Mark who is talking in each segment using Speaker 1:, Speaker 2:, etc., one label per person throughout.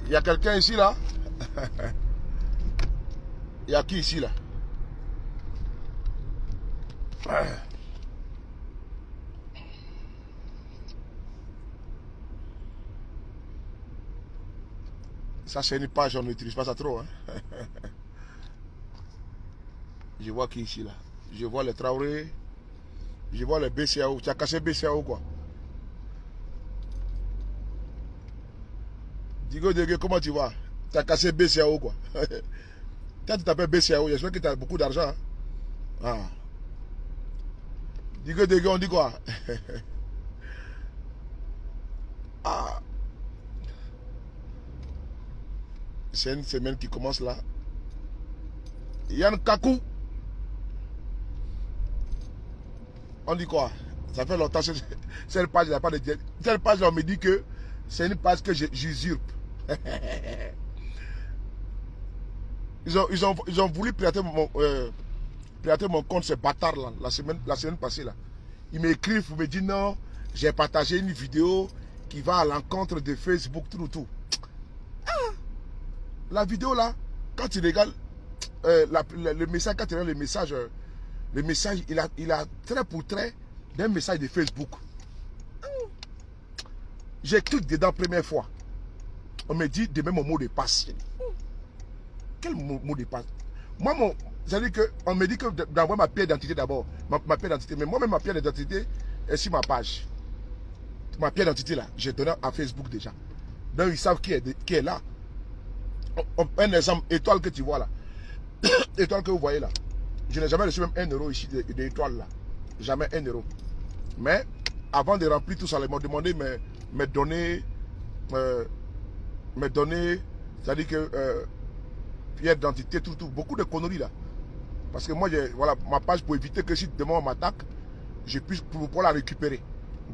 Speaker 1: Il y a quelqu'un ici là. Il y a qui ici là? Ça c'est une page, on n'utilise pas ça trop. Hein. Je vois qui ici là. Je vois les Traoré. Je vois les BCAO. Tu as cassé BCAO quoi? Digo, comment tu vas? Tu as cassé BCAO quoi? Quand tu t'appelles BCAO, j'espère que tu as beaucoup d'argent. Hein? Ah. Digo, on dit quoi? Ah. C'est une semaine qui commence là. Yann Kakou. On dit quoi? Ça fait longtemps que cette page n'a pas de... Cette page on me dit que c'est une page que j'usurpe. Ils ont voulu pirater mon compte, ces bâtards là, la semaine passée là. Ils m'écrivent pour me dire non, j'ai partagé une vidéo qui va à l'encontre de Facebook, tout. Ah, la vidéo là, quand tu regardes le message, quand tu regardes le message, il a trait pour trait d'un message de Facebook. J'ai cliqué dedans première fois. On me dit de mettre mon mot de passe. Quel mot de passe? Moi, c'est-à-dire qu'on me dit que d'envoyer ma pièce d'identité d'abord. Ma pièce d'identité. Mais moi-même, ma pièce d'identité est sur ma page. Ma pièce d'identité là, j'ai donné à Facebook déjà. Donc ils savent qui est là. Un exemple, étoile que tu vois là. Étoile que vous voyez là. Je n'ai jamais reçu même 1 euro ici d'étoile là. Jamais 1 euro. Mais avant de remplir tout ça, ils m'ont demandé mes données. C'est-à-dire que pièce d'identité, tout. Beaucoup de conneries là. Parce que moi, voilà, ma page pour éviter que si demain on m'attaque, je puisse pouvoir la récupérer.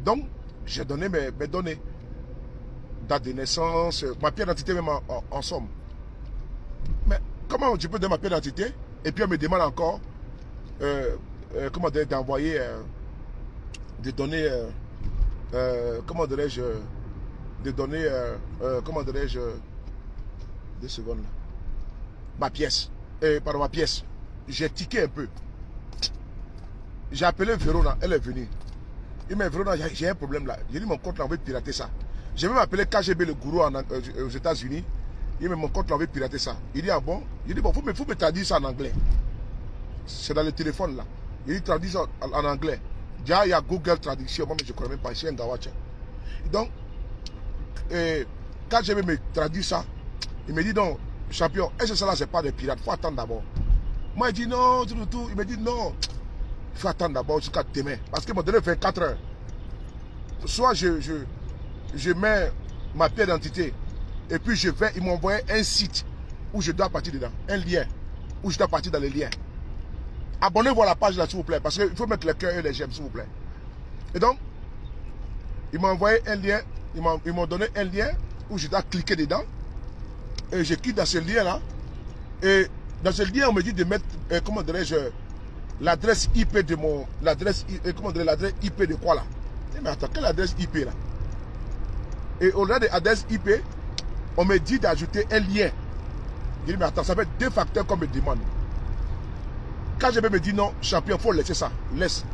Speaker 1: Donc, j'ai donné mes données. Date de naissance, ma pièce d'identité même en somme. Mais comment je peux donner ma pièce d'identité et puis on me demande encore comment d'envoyer des données, comment dirais-je, des données, comment dirais-je, 2 secondes là. Ma pièce, pardon, ma pièce. J'ai tiqué un peu. J'ai appelé Verona, elle est venue. Il m'a dit, Verona, j'ai un problème là. J'ai dit, mon compte là, on veut pirater ça. J'ai même appelé KGB, le gourou aux États-Unis. Il m'a dit, mon compte là, on veut pirater ça. Il dit, ah bon? Il dit, bon, faut me traduire ça en anglais. C'est dans le téléphone là. Il dit, traduire ça en anglais. Déjà, il y a Google Traduction. Moi, mais je ne connais même pas. Je suis un gawacha. Donc, KGB me traduit ça. Il me dit, non, champion, est-ce que ça là, c'est pas des pirates? Il faut attendre d'abord. Moi, il dit, non, tout. Il me dit, non. Il faut attendre d'abord jusqu'à demain. Parce qu'ils m'ont donné 24 heures. Soit je mets ma pièce d'identité et puis ils m'ont envoyé un site où je dois partir dedans. Un lien où je dois partir dans les liens. Abonnez-vous à la page là, s'il vous plaît. Parce qu'il faut mettre le cœur et les j'aime, s'il vous plaît. Et donc, ils m'ont envoyé un lien. Ils m'ont donné un lien où je dois cliquer dedans. Et je clique dans ce lien là. Et dans ce lien, on me dit de mettre, comment dirais-je, l'adresse IP de mon... L'adresse IP de quoi là? Mais attends, quelle adresse IP là? Et au-delà de l'adresse IP, on me dit d'ajouter un lien. Je dis, mais attends, ça fait 2 facteurs qu'on me demande. Quand je me dis non, champion, il faut laisser ça. Laisse.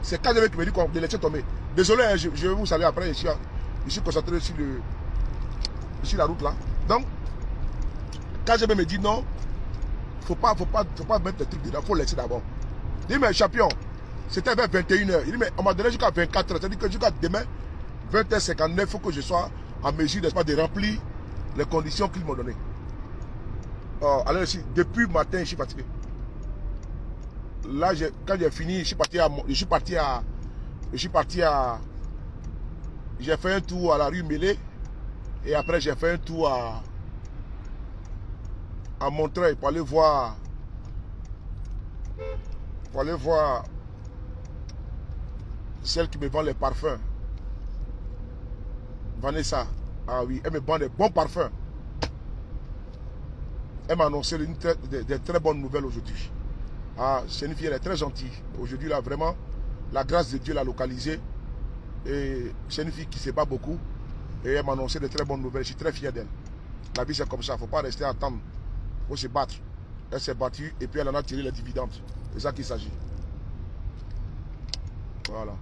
Speaker 1: C'est quand je me dit de laisser tomber. Désolé, hein, je vais vous saluer après. Je suis concentré sur la route là. Donc, quand je me dis non, faut pas mettre les trucs dedans, il faut laisser d'abord. Je dis, mais champion, c'était vers 21h. Il dit, mais on m'a donné jusqu'à 24h. C'est-à-dire que jusqu'à demain, 20h59, il faut que je sois en mesure, n'est-ce pas, de remplir les conditions qu'ils m'ont données. Alors, depuis le matin, je suis fatigué. Là, quand j'ai fini, j'ai fait un tour à la rue Mélé. Et après, j'ai fait un tour à Montreuil pour aller voir celle qui me vend les parfums. Vanessa. Ah oui, elle me vend des bons parfums. Elle m'a annoncé des très bonnes nouvelles aujourd'hui. Ah, c'est une fille, elle est très gentille. Aujourd'hui, là, vraiment, la grâce de Dieu l'a localisée. Et c'est une fille qui ne se bat beaucoup. Et elle m'a annoncé de très bonnes nouvelles. Je suis très fier d'elle. La vie c'est comme ça, il ne faut pas rester à attendre. Il faut se battre. Elle s'est battue et puis elle en a tiré les dividendes. C'est ça qu'il s'agit. Voilà.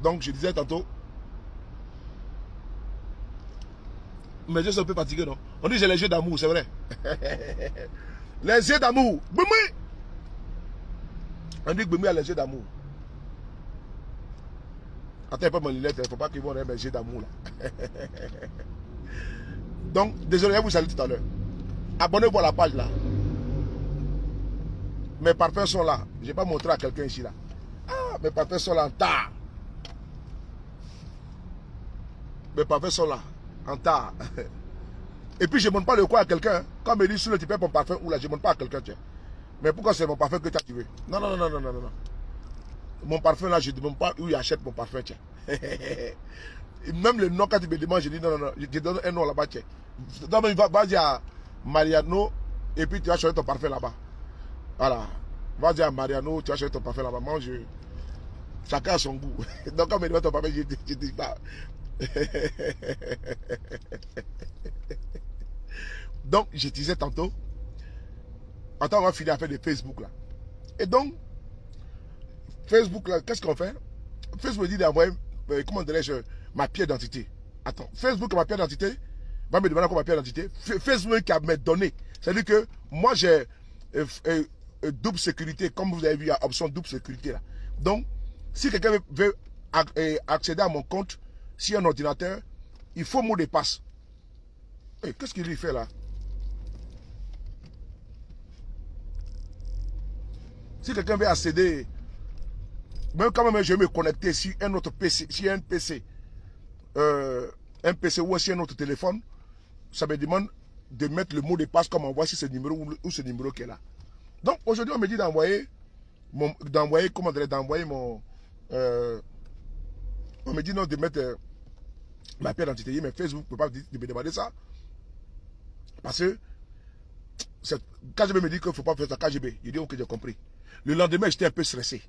Speaker 1: Donc je disais tantôt, mes yeux sont un peu fatigués, non? On dit que j'ai les yeux d'amour, c'est vrai. Les yeux d'amour. Boumou. On dit que Boumou a les yeux d'amour. Attends, pas mon lunette, il ne faut pas qu'ils voient mes yeux d'amour là. Donc, désolé, je vous salue tout à l'heure. Abonnez-vous à la page là. Mes parfums sont là. Je ne vais pas montrer à quelqu'un ici là. Ah, mes parfums sont là en tas. Mes parfums sont là en tas. Et puis je ne montre pas le quoi à quelqu'un. Quand on me dit sur le type mon parfum ou là, je ne montre pas à quelqu'un. Mais pourquoi c'est mon parfum que tu veux? Non, non, non, non, non, non, non. Mon parfum là, je ne demande pas où il achète mon parfum. Tiens. Même le nom, quand tu me demandes, je dis non, non, non. Je te donne un nom là-bas. Tiens. Donc, va dire à Mariano et puis tu vas choisir ton parfum là-bas. Voilà. Va dire à Mariano, tu vas choisir ton parfum là-bas. Moi, chacun a son goût. Donc, quand on me demande ton parfum, je ne dis pas. Donc, je disais tantôt, attends, on va finir à faire de Facebook là. Et donc, Facebook là, qu'est-ce qu'on fait? Facebook dit d'envoyer, comment dirais-je, ma pièce d'identité. Attends, Facebook, ma pièce d'identité, va me demander quoi ma pièce d'identité. Facebook qui a me donné. C'est-à-dire que moi j'ai double sécurité, comme vous avez vu, il y a option double sécurité là. Donc, si quelqu'un veut accéder à mon compte, si un ordinateur, il faut mot de passe. Hey, qu'est-ce qu'il lui fait là? Si quelqu'un veut accéder, même quand même je vais me connecter sur un autre PC, sur un PC ou sur un autre téléphone, ça me demande de mettre le mot de passe comme on voit sur ce numéro ou ce numéro qui est là. Donc aujourd'hui on me dit d'envoyer mon, on me dit non de mettre ma pièce d'identité, mais Facebook ne peut pas me demander ça. Parce que KGB me dit qu'il ne faut pas faire ça, KGB. Il dit ok, j'ai compris. Le lendemain, j'étais un peu stressé.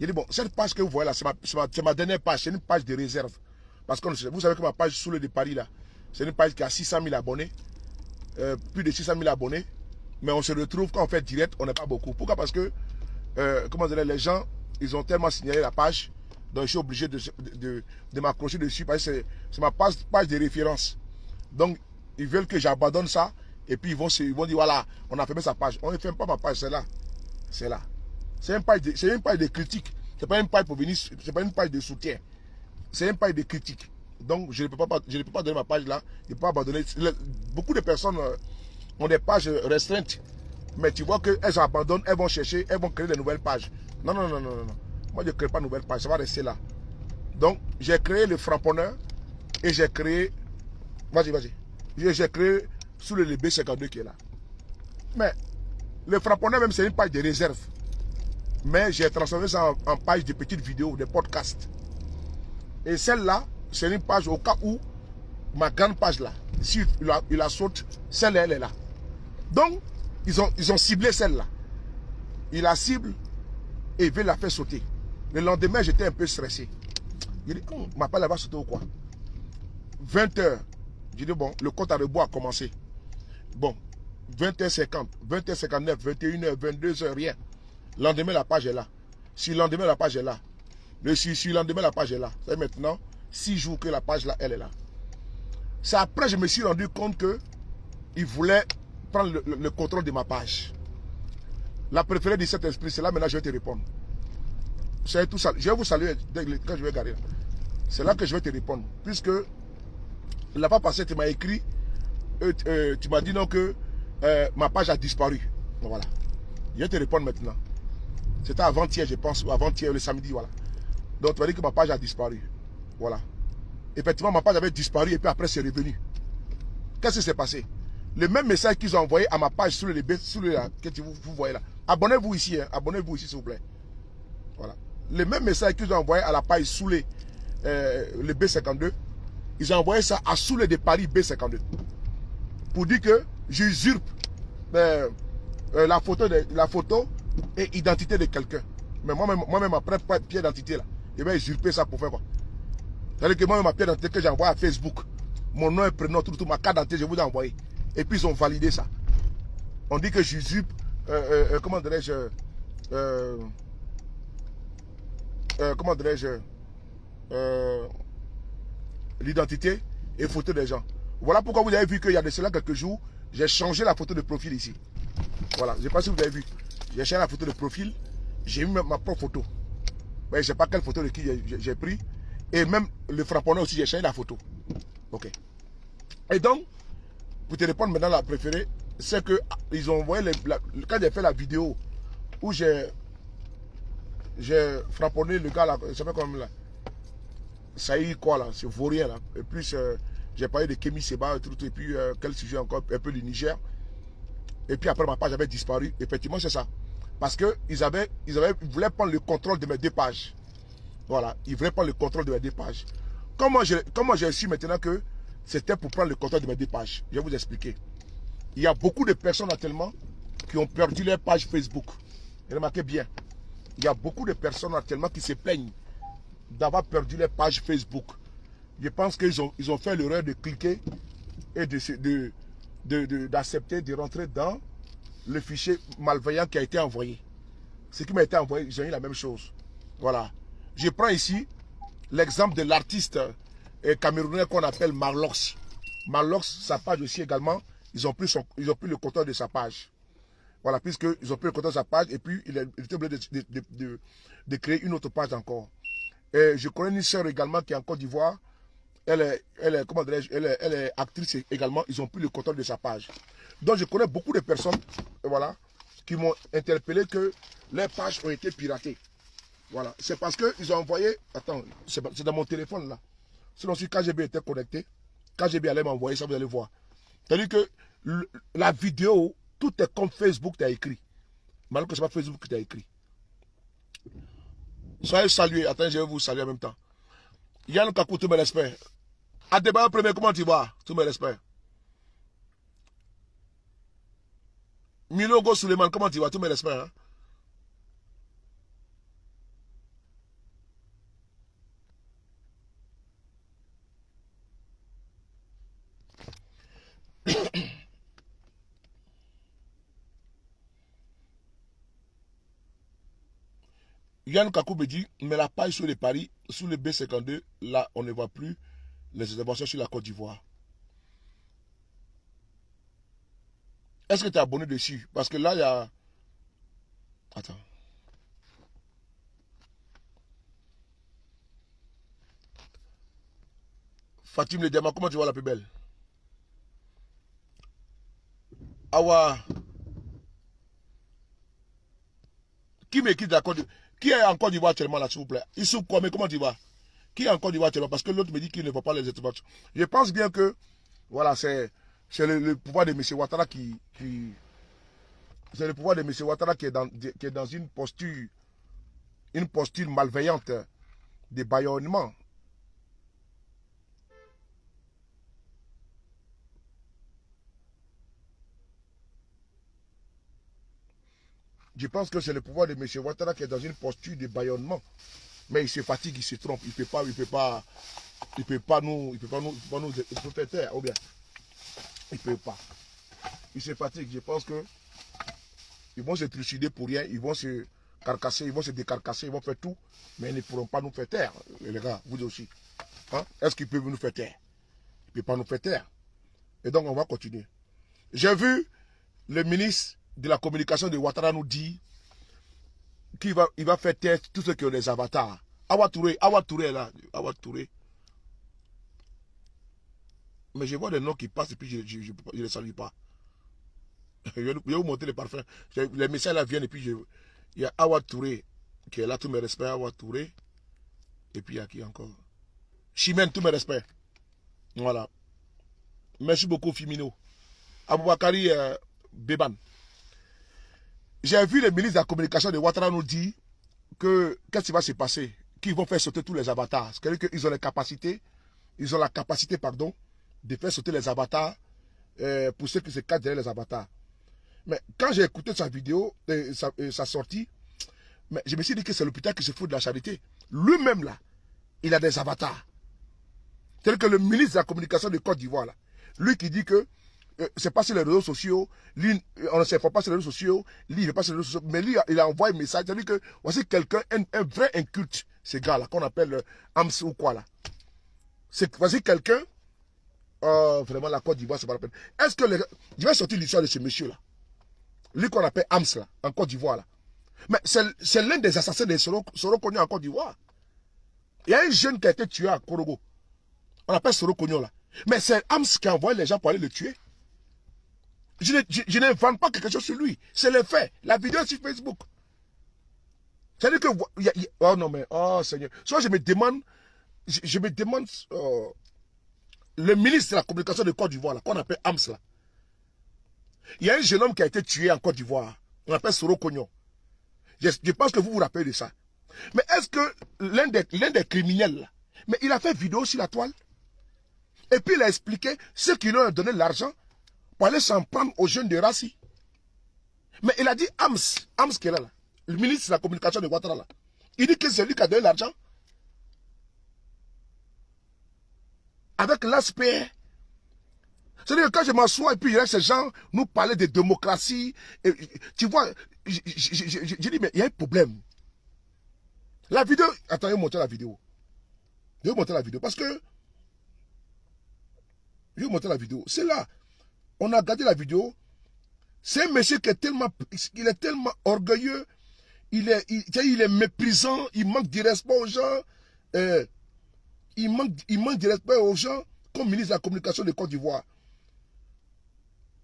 Speaker 1: Il dit bon, cette page que vous voyez là, c'est ma dernière page, c'est une page de réserve. Parce que vous savez que ma page sous le de Paris là, c'est une page qui a 600 000 abonnés. Plus de 600 000 abonnés. Mais on se retrouve quand on fait direct, on n'est pas beaucoup. Pourquoi? Parce que, comment dire, les gens, ils ont tellement signalé la page, donc je suis obligé de m'accrocher dessus parce que c'est ma page de référence. Donc, ils veulent que j'abandonne ça et puis ils vont dire voilà, on a fermé sa page. On ne ferme pas ma page, c'est là. C'est là. C'est une page de critique. C'est pas une page pour venir, c'est pas une page de soutien. C'est une page de critique. Donc, je ne peux pas donner ma page là. Je ne peux pas abandonner. Beaucoup de personnes ont des pages restreintes. Mais tu vois qu'elles abandonnent, elles vont chercher, elles vont créer de nouvelles pages. Non, non, non, non, non. Moi, je ne crée pas de nouvelles pages. Ça va rester là. Donc, j'ai créé le frapponneur et j'ai créé. Vas-y, vas-y. J'ai créé sous le B52 qui est là. Mais le frapponneur, même, c'est une page de réserve. Mais j'ai transformé ça en page de petites vidéos, de podcasts. Et celle-là, c'est une page au cas où ma grande page là, si il la saute, celle-là, elle est là. Donc, ils ont ciblé celle-là. Ils la ciblent et ils veulent la faire sauter. Le lendemain, j'étais un peu stressé. Il dit, ma page, elle va sauter ou quoi? 20h. J'ai dit, bon, le compte à rebours a commencé. Bon, 20h50, 20h59, 21h, 22h, rien. Le lendemain, la page est là. Si le lendemain, la page est là. Si le lendemain, la page est là. C'est maintenant 6 jours que la page là, elle est là. C'est après je me suis rendu compte que ils voulaient prendre le contrôle de ma page. La préférée de cet esprit, c'est là maintenant je vais te répondre. C'est tout ça. Je vais vous saluer quand je vais garer. C'est là que je vais te répondre. Puisque la fois passée, tu m'as écrit, tu m'as dit non que ma page a disparu. Donc, voilà. Je vais te répondre maintenant. C'était avant-hier, je pense, ou avant-hier, le samedi, voilà. Donc tu m'as dit que ma page a disparu. Voilà. Effectivement, ma page avait disparu et puis après c'est revenu. Qu'est-ce qui s'est passé? Le même message qu'ils ont envoyé à ma page sur le que vous voyez là. Abonnez-vous ici, hein. Abonnez-vous ici s'il vous plaît. Voilà. Le même message qu'ils ont envoyé à la page sous le B52, ils ont envoyé ça à sous le de Paris B52. Pour dire que j'usurpe la photo et identité de quelqu'un. Mais moi-même après pied d'identité là, je vais usurper ça pour faire quoi? C'est-à-dire que moi, ma pièce d'identité que j'ai envoyée à Facebook, mon nom et prénom, tout, ma carte d'identité, je vous ai envoyé. Et puis ils ont validé ça. On dit que j'usurpe, comment dirais-je, comment dirais-je, l'identité et photo des gens. Voilà pourquoi vous avez vu qu'il y a de cela quelques jours, j'ai changé la photo de profil ici. Voilà, je ne sais pas si vous avez vu. J'ai changé la photo de profil, j'ai mis ma propre photo. Mais je ne sais pas quelle photo de qui j'ai pris. Et même le frapponneur aussi, j'ai changé la photo. Ok. Et donc, pour te répondre maintenant, la préférée, c'est qu'ils ont envoyé, quand j'ai fait la vidéo où j'ai frapponné le gars là, je sais pas comment là, ça y est quoi là, c'est vaurien là. Et puis j'ai parlé de Kémy Seba, et puis quel sujet encore, un peu du Niger. Et puis après ma page avait disparu. Effectivement, c'est ça. Parce qu'ils ils voulaient prendre le contrôle de mes 2 pages. Voilà, ils voulaient prendre le contrôle de mes 2 pages. Comment j'ai su maintenant que c'était pour prendre le contrôle de mes 2 pages? Je vais vous expliquer. Il y a beaucoup de personnes actuellement qui ont perdu leur page Facebook. Et remarquez bien, il y a beaucoup de personnes actuellement qui se plaignent d'avoir perdu leur page Facebook. Je pense qu'ils ont fait l'erreur de cliquer et d'accepter de rentrer dans le fichier malveillant qui a été envoyé. Ce qui m'a été envoyé, j'ai eu la même chose. Voilà. Je prends ici l'exemple de l'artiste camerounais qu'on appelle Marlox. Marlox, sa page aussi également, ils ont pris le contrôle de sa page. Voilà, puisqu'ils ont pris le contrôle de sa page et puis il était obligé de créer une autre page encore. Et je connais une sœur également qui est en Côte d'Ivoire. Elle est actrice également. Ils ont pris le contrôle de sa page. Donc je connais beaucoup de personnes, voilà, qui m'ont interpellé que leurs pages ont été piratées. Voilà, c'est parce qu'ils ont envoyé, attends, c'est dans mon téléphone là. Sinon si KGB était connecté, KGB allait m'envoyer ça, vous allez voir. C'est-à-dire que la vidéo, tout est comme Facebook t'a écrit. Malgré que ce n'est pas Facebook qui t'a écrit. Soyez salués. Attends, je vais vous saluer en même temps. Yann Kakou, tous mes respects. Adebayo premier, comment tu vas? Tous mes respects. Milogo Suleiman, comment tu vas? Tous mes respects. Hein? Yann Kakou me dit, mais la page sur les paris, sous le B52, là, on ne voit plus les interventions sur la Côte d'Ivoire. Est-ce que tu es abonné dessus? Parce que là, il y a... Attends. Fatim Le Diamant, comment tu vois la plus belle? Awa. Qui m'écrit de la Côte d'Ivoire? Qui est en Côte d'Ivoire actuellement là, s'il vous plaît? Issou Kwame, comment tu vas? Qui est en Côte d'Ivoire actuellement? Parce que l'autre me dit qu'il ne voit pas les interventions. Je pense bien que, voilà, c'est le pouvoir de M. Ouattara c'est le pouvoir de M. Ouattara qui est dans une posture malveillante de bâillonnement. Je pense que c'est le pouvoir de M. Ouattara qui est dans une posture de bâillonnement. Mais il se fatigue, il se trompe. Il peut pas nous faire taire, ou bien. Il peut pas. Il se fatigue. Je pense que ils vont se trucider pour rien. Ils vont se carcasser, ils vont se décarcasser, ils vont faire tout. Mais ils ne pourront pas nous faire taire, les gars, vous aussi. Hein? Est-ce qu'ils peuvent nous faire taire? Ils ne peuvent pas nous faire taire. Et donc, on va continuer. J'ai vu le ministre de la communication de Ouattara nous dit qu'il va faire taire tous ceux qui ont des avatars. Awa Touré est là. Awa Touré. Mais je vois des noms qui passent et puis je ne les salue pas. Je vais vous montrer les parfums. Les messages là viennent et puis il y a Awa Touré qui est là, tous mes respects, Awa Touré. Et puis il y a qui encore? Chimène, tous mes respects. Voilà. Merci beaucoup, Fimino. Aboubakari Beban. J'ai vu le ministre de la communication de Ouattara nous dire que qu'est-ce qui va se passer? Qu'ils vont faire sauter tous les avatars. C'est-à-dire qu'ils ont la capacité, pardon, de faire sauter les avatars pour ceux qui se cachent derrière les avatars. Mais quand j'ai écouté sa vidéo, sa sortie, mais je me suis dit que c'est l'hôpital qui se fout de la charité. Lui-même là, il a des avatars. Tel que le ministre de la communication de Côte d'Ivoire, lui qui dit que c'est pas sur les réseaux sociaux, lui, on ne s'informe pas sur les réseaux sociaux, lui, il n'est pas sur les réseaux sociaux, mais lui, il a envoyé un message, c'est-à-dire que voici quelqu'un, un vrai inculte, ces gars-là, qu'on appelle Ams ou quoi là. Voici quelqu'un, vraiment la Côte d'Ivoire, c'est pas la peine. Est-ce que je vais sortir l'histoire de ce monsieur-là, lui qu'on appelle Ams là, en Côte d'Ivoire là. Mais c'est l'un des assassins des Soro Kogno en Côte d'Ivoire. Il y a un jeune qui a été tué à Korogo. On appelle Soro Kogno là. Mais c'est Ams qui a envoyé les gens pour aller le tuer. Je n'invente pas quelque chose sur lui. C'est le fait. La vidéo est sur Facebook. C'est-à-dire que... oh non mais... Oh Seigneur. Soit je me demande... Je me demande... le ministre de la communication de Côte d'Ivoire, qu'on appelle Ams là. Il y a un jeune homme qui a été tué en Côte d'Ivoire. On appelle Soro Kogno. Je pense que vous vous rappelez de ça. Mais est-ce que l'un des criminels, là, mais il a fait vidéo sur la toile. Et puis il a expliqué ceux qui lui ont donné l'argent pour aller s'en prendre aux jeunes de Rassi. Mais il a dit Ams qui est là, le ministre de la communication de Ouattara là. Il dit que c'est lui qui a donné l'argent. Avec l'aspect. C'est-à-dire que quand je m'assois et puis il y a ces gens nous parler de démocratie, et, tu vois, je dis mais il y a un problème. La vidéo, attends, je vais montrer la vidéo. Je vais montrer la vidéo parce que je vais montrer la vidéo. C'est là. On a regardé la vidéo. C'est un monsieur qui est tellement, orgueilleux. Il est méprisant. Il manque de respect aux gens. Il manque de respect aux gens comme ministre de la communication de Côte d'Ivoire.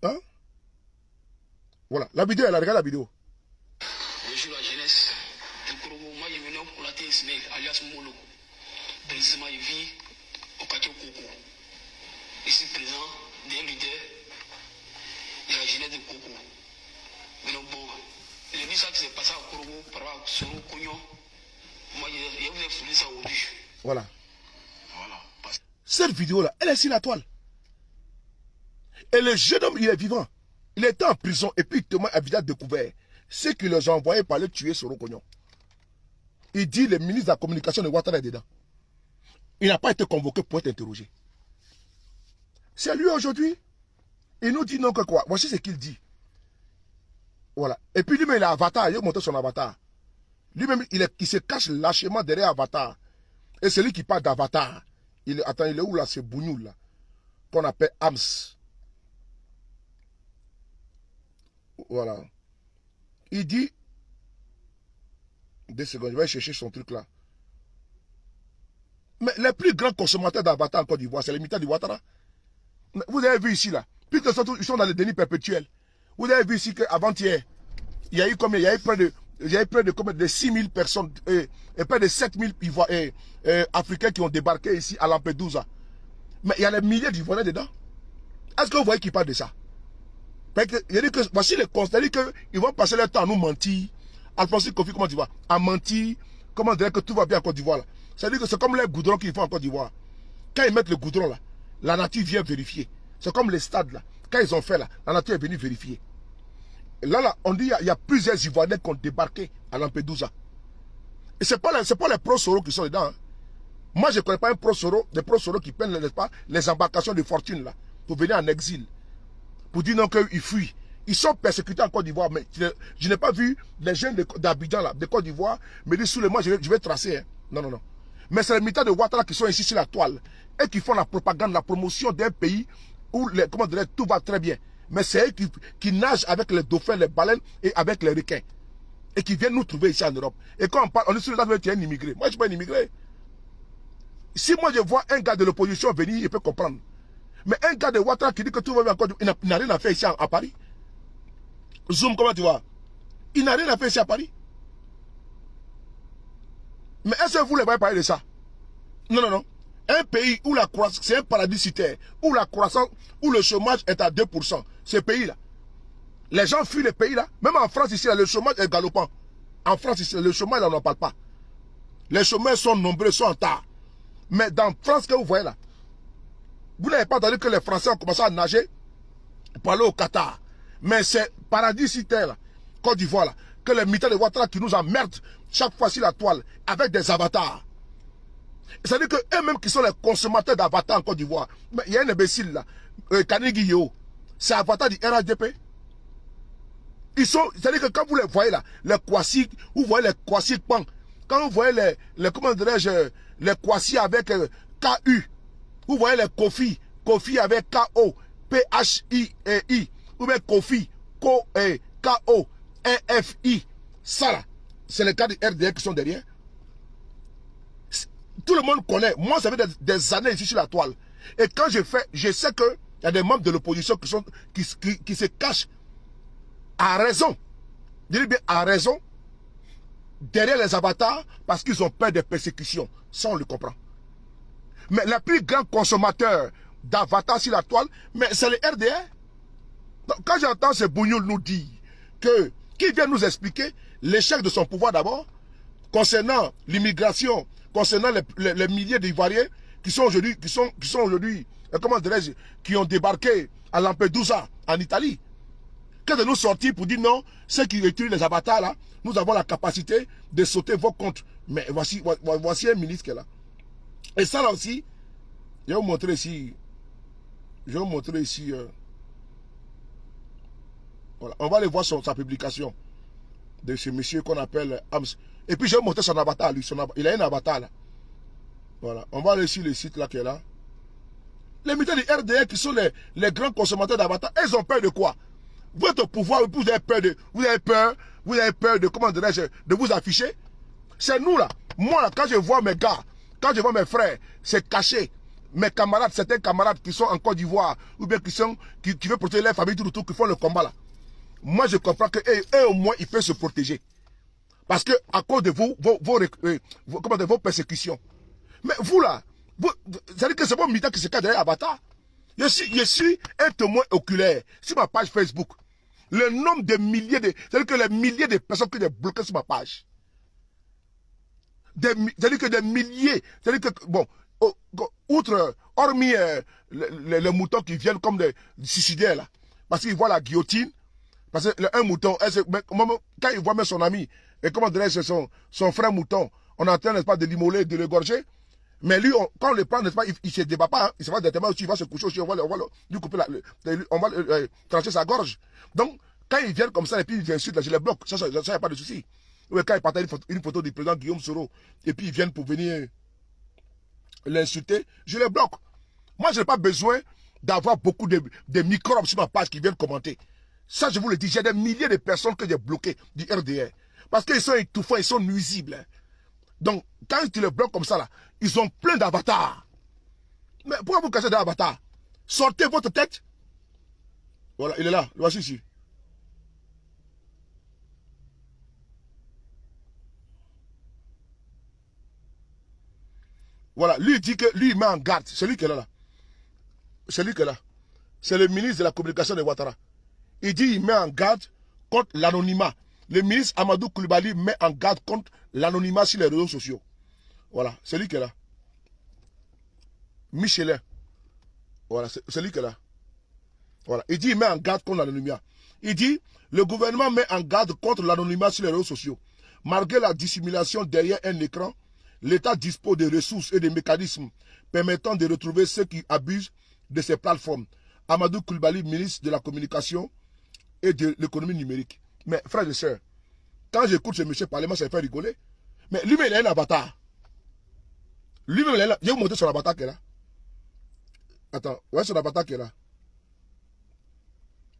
Speaker 1: Hein? Voilà. La vidéo, elle a regardé la vidéo.
Speaker 2: Bonjour la jeunesse. Moi, je venais pour la Ismaël, alias Molo. Précisément, il vit au quartier Coco. Ici présent, des leaders de la jeunesse de Coco. Mais non, bon, j'ai dit ça qui s'est passé à Korogo par rapport à Soro Kogno. Moi, je vous ai fourni ça aujourd'hui.
Speaker 1: Voilà.
Speaker 2: Voilà.
Speaker 1: Cette vidéo-là, elle est sur la toile. Et le jeune homme, il est vivant. Il était en prison et puis il témoigne à visage découvert. C'est qu'il les a envoyés pour aller tuer Soro Kogno. Il dit le ministre de la communication de Ouattara est dedans. Il n'a pas été convoqué pour être interrogé. C'est lui aujourd'hui. Il nous dit non que quoi. Voici ce qu'il dit. Voilà. Et puis lui-même, il a Avatar. Il a montré son Avatar. Lui-même, il se cache lâchement derrière Avatar. Et c'est lui qui parle d'Avatar. Attends, il est où là? C'est Bougnoul là. Qu'on appelle Ams. Voilà. Il dit... 2 secondes, je vais chercher son truc là. Mais les plus grands consommateurs d'Avatar en Côte d'Ivoire, c'est les militaires du Ouattara. Vous avez vu ici là, plus que ça, ils sont dans le déni perpétuel. Vous avez vu ici qu'avant-hier, il y a eu combien? Il y a eu près de 6 000 personnes et près de 7 000 Africains qui ont débarqué ici à Lampedusa. Mais il y a des milliers d'Ivoiriens dedans. Est-ce que vous voyez qu'ils parlent de ça? Parce que, il dit que voici les constats, il dit qu'ils vont passer leur temps à nous mentir. Alphonse Kofi, comment tu vois? À mentir, comment dire que tout va bien en Côte d'Ivoire. C'est-à-dire que c'est comme les goudrons qu'ils font en Côte d'Ivoire. Quand ils mettent le goudron là, la nature vient vérifier. C'est comme les stades là. Quand ils ont fait là, la nature est venue vérifier. Et là, on dit il y a plusieurs Ivoiriens qui ont débarqué à Lampedusa. Et ce n'est pas les pro-Soro qui sont dedans. Hein. Moi, je ne connais pas un pro-Soro, des pro-Soro qui prennent, n'est-ce pas, les embarcations de fortune là, pour venir en exil. Pour dire non qu'ils fuient. Ils sont persécutés en Côte d'Ivoire, mais je n'ai pas vu les jeunes d'Abidjan, de Côte d'Ivoire, me dire sous les mois, je vais tracer. Hein. Non, non, non. Mais c'est les militaires de Ouattara qui sont ici sur la toile et qui font la propagande, la promotion d'un pays où tout va très bien. Mais c'est eux qui nagent avec les dauphins, les baleines et avec les requins. Et qui viennent nous trouver ici en Europe. Et quand on parle, on est sur le temps, tu es un immigré. Moi, je ne suis pas un immigré. Si moi, je vois un gars de l'opposition venir, il peut comprendre. Mais un gars de Ouattara qui dit que tout va bien encore, il n'a rien à faire ici à Paris. Zoom, comment tu vois? Il n'a rien à faire ici à Paris. Mais est-ce que vous ne voyez parler de ça? Non, non, non. Un pays où la croissance, c'est un paradis sur terre, où la croissance, où le chômage est à 2%. Ce pays-là. Les gens fuient le pays-là. Même en France, ici, le chômage est galopant. En France, ici, le chômage, là, on n'en parle pas. Les chômeurs sont nombreux, sont en tas. Mais dans France, que vous voyez là, vous n'avez pas entendu que les Français ont commencé à nager pour aller au Qatar. Mais c'est paradis sur terre, là, Côte d'Ivoire, là, que les militaires de Ouattara qui nous emmerdent chaque fois sur la toile avec des avatars. C'est-à-dire qu'eux-mêmes qui sont les consommateurs d'Avatar en Côte d'Ivoire. Mais il y a un imbécile là, Kanigi Yo. C'est Avatar du RHDP. Ils sont, c'est-à-dire que quand vous les voyez là, les Kwasi, vous voyez les Kwasi Pang. Quand vous voyez comment dirais-je, les Kwasi avec KU, vous voyez les Kofi avec KO, PHI, ou bien Kofi, KO, EFI. Ça là, c'est les cas du RDR qui sont derrière. Tout le monde connaît. Moi, ça fait des années ici sur la toile. Et quand je sais qu'il y a des membres de l'opposition qui se cachent à raison. Je dis bien à raison. Derrière les avatars parce qu'ils ont peur des persécutions. Ça, on le comprend. Mais le plus grand consommateur d'avatars sur la toile, mais c'est le RDR. Donc, quand j'entends ce Bougnoul nous dire qu'il vient nous expliquer l'échec de son pouvoir d'abord, concernant l'immigration, concernant les milliers d'Ivoiriens qui sont aujourd'hui, comment dirais-je, qui ont débarqué à Lampedusa, en Italie. Que de nous sortir pour dire non, ceux qui utilisent les avatars là, nous avons la capacité de sauter vos comptes. Mais voici un ministre qui est là. Et ça là aussi, je vais vous montrer ici. Voilà. On va aller voir sa publication de ce monsieur qu'on appelle Ams. Et puis je vais vous montrer son avatar, lui. Il a un avatar là. Voilà. On va aller sur le site là qui est là. Les militaires du RDR qui sont les grands consommateurs d'avatar, ils ont peur de quoi? Votre pouvoir, vous avez peur de, comment dirais-je, de vous afficher. C'est nous là. Moi là, quand je vois mes gars, quand je vois mes frères, c'est caché. Mes camarades, certains camarades qui sont en Côte d'Ivoire, ou bien qui veulent protéger leur famille, tout, qui font le combat là. Moi je comprends que eux au moins ils peuvent se protéger. Parce que à cause de vos persécutions. Mais vous là, c'est-à-dire que c'est vos militaires qui se cachent derrière Avatar. Je suis un témoin oculaire sur ma page Facebook. Le nombre de milliers c'est-à-dire que les milliers de personnes que j'ai bloquées sur ma page. C'est-à-dire que des milliers, c'est-à-dire que, bon, hormis les moutons qui viennent comme des suicidaires là, parce qu'ils voient la guillotine, parce que un mouton, quand il voit même son ami, et comment dirais-je, son frère mouton, on est en train, n'est-ce pas, de l'immoler, de l'égorger. Mais lui, quand on le prend, n'est-ce pas, il ne se débat pas, hein, il se va directement aussi, il va se coucher aussi, on va lui couper on va trancher sa gorge. Donc, quand ils viennent comme ça, et puis ils insultent, là, je les bloque, ça, il n'y a pas de souci. Ou quand ils partagent une photo du président Guillaume Soro, et puis ils viennent pour venir l'insulter, je les bloque. Moi, je n'ai pas besoin d'avoir beaucoup de microbes sur ma page qui viennent commenter. Ça, je vous le dis, j'ai des milliers de personnes que j'ai bloquées du RDR. Parce qu'ils sont étouffants, ils sont nuisibles. Hein. Donc, quand tu les bloques comme ça, là, ils ont plein d'avatars. Mais pourquoi vous cachez des avatars? Sortez votre tête. Voilà, il est là. Le voici ici. Voilà, lui dit que lui il met en garde. C'est lui qui est là. C'est lui qui est là. C'est le ministre de la communication de Ouattara. Il dit il met en garde contre l'anonymat. Le ministre Amadou Koulibaly met en garde contre l'anonymat sur les réseaux sociaux. Voilà, c'est lui qui est là. Michelin. Voilà, c'est lui qui est là. Voilà, il dit il met en garde contre l'anonymat. Il dit le gouvernement met en garde contre l'anonymat sur les réseaux sociaux. Malgré la dissimulation derrière un écran, l'État dispose de ressources et de mécanismes permettant de retrouver ceux qui abusent de ces plateformes. Amadou Koulibaly, ministre de la Communication et de l'économie numérique. Mais frères et sœurs, quand j'écoute ce monsieur parler, moi ça me fait rigoler. Mais lui-même, il a un avatar. Lui-même, il a un avatar. Je vais vous montrer son avatar qui est là. Attends, ouais, son avatar qui est là.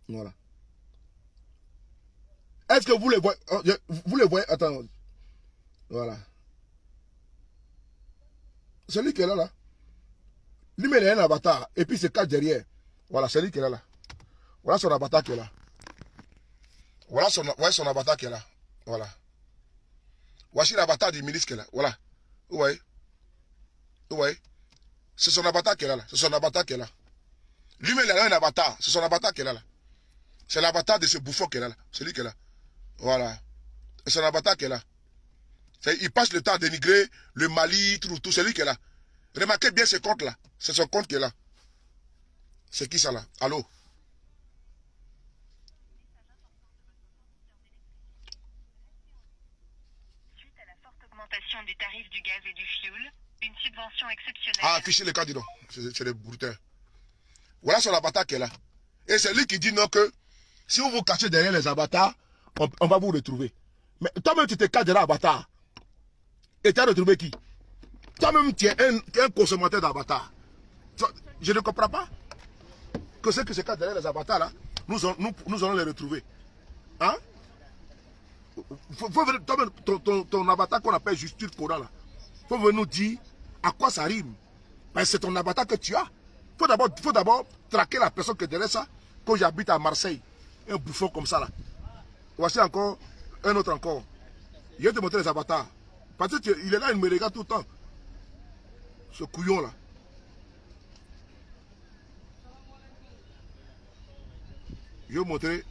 Speaker 1: Voilà. Est-ce que vous les voyez? Vous les voyez? Attends. Voilà. C'est lui qui est là, là. Lui-même, il a un avatar. Et puis, il se cache derrière. Voilà, c'est lui qui est là, là. Voilà son avatar qui est là. Voilà son avatar qui est là. Voilà. Voici l'avatar du ministre qui est là. Voilà. Vous voyez? Vous voyez? C'est son avatar qui est là, là. C'est son avatar qui est là. Lui-même, il a un avatar. C'est son avatar qui est là, là. C'est l'avatar de ce bouffon qui est là, là. C'est lui qui est là. Voilà. C'est son avatar qui est là. Il passe le temps à dénigrer le Mali, tout. C'est lui qui est là. Remarquez bien ce compte-là. C'est son compte qui est là. C'est qui ça là? Allô?
Speaker 3: Suite à la forte augmentation des tarifs du gaz et du fioul, Une subvention exceptionnelle.
Speaker 1: Ah, affichez les cas, dis donc. C'est des brouteurs. Voilà son avatar qui est là. Et c'est lui qui dit non que si vous vous cachez derrière les avatars, on va vous retrouver. Mais toi-même, tu te caches derrière l'avatar. Et tu as retrouvé qui? Toi-même, tu es un consommateur d'avatar. Je ne comprends pas que ceux qui se cachent derrière les avatars, là, nous allons les retrouver. Hein? Ton avatar qu'on appelle Justice Coran, là, faut venir nous dire à quoi ça rime. Ben, c'est ton avatar que tu as. Faut d'abord traquer la personne qui est derrière ça. Quand j'habite à Marseille, un bouffon comme ça là. Voici encore un autre encore. Je vais te montrer les avatars. Parce qu'il est là, il me regarde tout le temps. Ce couillon là. Je vais vous montrer